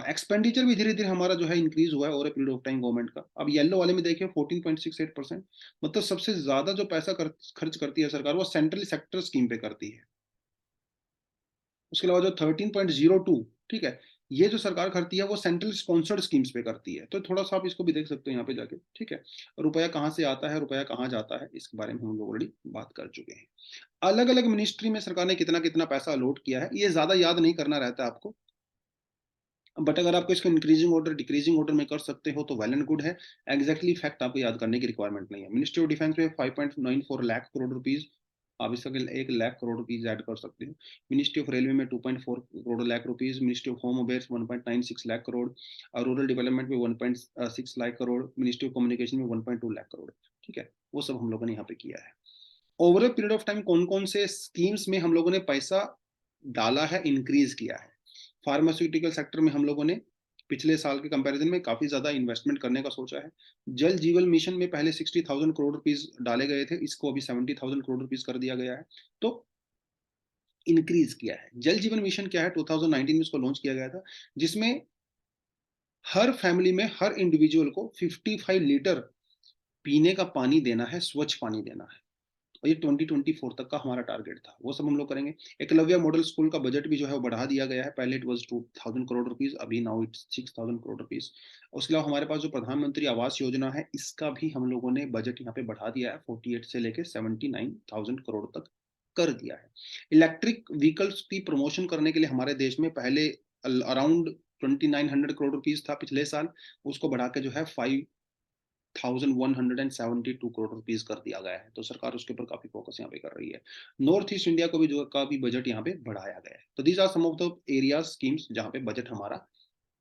एक्सपेंडिचर भी धीरे-धीरे हमारा जो है इंक्रीज़ हुआ है over a period of time government का। अब येलो वाले में देखिए 14.68%, मतलब सबसे ज़्यादा जो पैसा खर्च करती है सरकार, वो सेंट्रल सेक्टर स्कीम पे करती है। उसके अलावा जो 13.02, ठीक है? ये जो सरकार करती है वो सेंट्रल स्पॉन्सर्ड स्कीम्स पे करती है। तो थोड़ा-सा आप इसको भी देख सकते हो यहाँ पे जाके, ठीक है? रुपया कहाँ से आता है, रुपया कहाँ जाता है, इसके बारे में हम लोग ऑलरेडी बात कर चुके हैं। अलग-अलग मिनिस्ट्री में सरकार ने कितना-कितना पैसा अलॉट किया है, ये ज़्यादा याद नहीं करना रहता है आपको। बट अगर आपको इसको इंक्रीजिंग ऑर्डर, डिक्रीजिंग ऑर्डर में कर सकते हो तो वेल एंड गुड है। एग्ज़ैक्टली फैक्ट आपको याद करने की रिक्वायरमेंट नहीं है। मिनिस्ट्री ऑफ डिफेंस में 5.94 लाख करोड़ रुपीज़, आप इसका 1 लाख करोड़ रुपीज़ ऐड कर सकते हो। मिनिस्ट्री ऑफ रेलवे में 2.4 crore lakh rupees, ministry of home affairs 1.96 lakh crore, rural development में 1.6 lakh crore, ministry of communication में 1.2 लाख करोड़, ठीक है? वो सब हम लोगों ने यहाँ पे किया है। Over a period of time कौन-कौन से स्कीम्स में हम लोगों ने पैसा डाला है, इंक्रीज़ किया है। फार्मास्यूटिकल सेक्टर में हम लोगों ने पिछले साल के कंपैरिज़न में काफ़ी ज़्यादा इन्वेस्टमेंट करने का सोचा है। जल जीवन मिशन में पहले 60,000 करोड़ रुपीज़ डाले गए थे, इसको अभी 70,000 करोड़ रुपीज़ कर दिया गया है, तो इंक्रीज़ किया है। जल जीवन मिशन क्या है? 2019 में इसको लॉन्च किया गया था, जिसमें हर फैमिली में हर इंडिविजुअल को 55 लीटर पीने का पानी देना है, स्वच्छ पानी देना है। और ये 2024 तक का हमारा टारगेट था, वो सब हम लोग करेंगे। एकलव्य मॉडल स्कूल का बजट भी जो है वो बढ़ा दिया गया है। पहले इट वाज़ 2000 करोड़ रुपीज़, अभी नाउ इट्स 6000 करोड़ रुपीज़। उसके अलावा हमारे पास जो प्रधानमंत्री आवास योजना है, इसका भी हम लोगों ने बजट यहाँ पे बढ़ा दिया है, 48 से लेके 79,000 करोड़ तक कर दिया है। इलेक्ट्रिक व्हीकल्स की प्रमोशन करने के लिए हमारे देश में पहले अराउंड 2900 करोड़ रुपीज़ था पिछले साल, उसको बढ़ा के जो है 5172 करोड़ रुपीस कर दिया गया है। तो सरकार उसके ऊपर काफ़ी फ़ोकस यहाँ पे कर रही है। नॉर्थ ईस्ट इंडिया को भी जो का भी बजट यहाँ पे बढ़ाया गया है। तो these are some of the areas schemes जहाँ पे बजट हमारा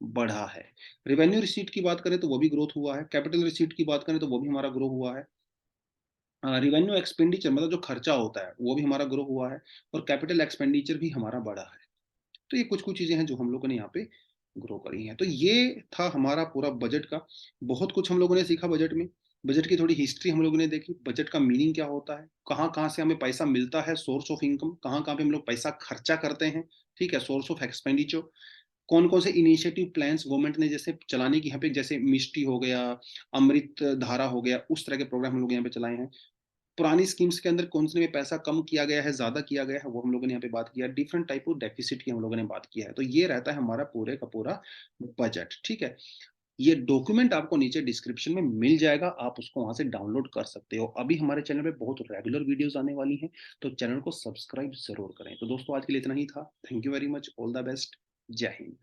बढ़ा है। रेवेन्यू रिसीट की बात करें तो वो भी ग्रोथ हुआ है। कैपिटल रिसीट की बात करें तो वो भी हमारा ग्रो हुआ है। रेवेन्यू एक्सपेंडिचर मतलब जो खर्चा होता है, वो भी हमारा ग्रो हुआ है और कैपिटल एक्सपेंडिचर भी हमारा बढ़ा है। तो ये कुछ-कुछ चीज़ें हैं जो हम लोगों ने यहाँ पे ग्रो करी हैं। तो ये था हमारा पूरा बजट का। बहुत कुछ हम लोगों ने सीखा बजट में। बजट की थोड़ी हिस्ट्री हम लोगों ने देखी, बजट का मीनिंग क्या होता है, कहाँ-कहाँ से हमें पैसा मिलता है, सोर्स ऑफ इनकम, कहाँ-कहाँ पे हम लोग पैसा खर्चा करते हैं, ठीक है? सोर्स ऑफ एक्सपेंडिचर, कौन-कौन से इनिशिएटिव प्लान्स गवर्नमेंट ने जैसे चलाने की यहाँ पे, जैसे मिष्टी हो गया, अमृत धारा हो गया, उस तरह के प्रोग्राम हम लोग यहाँ पे चलाए हैं। पुरानी स्कीम्स के अंदर कौन से में पैसा कम किया गया है, ज़्यादा किया गया है, वो हम लोगों ने यहाँ पे बात किया। डिफरेंट टाइप ऑफ डेफिसिट की हम लोगों ने बात किया है। तो ये रहता है हमारा पूरे का पूरा बजट, ठीक है? ये डॉक्यूमेंट आपको नीचे डिस्क्रिप्शन में मिल जाएगा, आप उसको वहाँ से डाउनलोड कर सकते हो। अभी हमारे चैनल पे बहुत रेगुलर वीडियोज़ आने वाली हैं, तो चैनल को सब्सक्राइब ज़रूर करें। तो दोस्तों आज के लिए इतना ही था। Thank you very much, all the best, जय हिंद।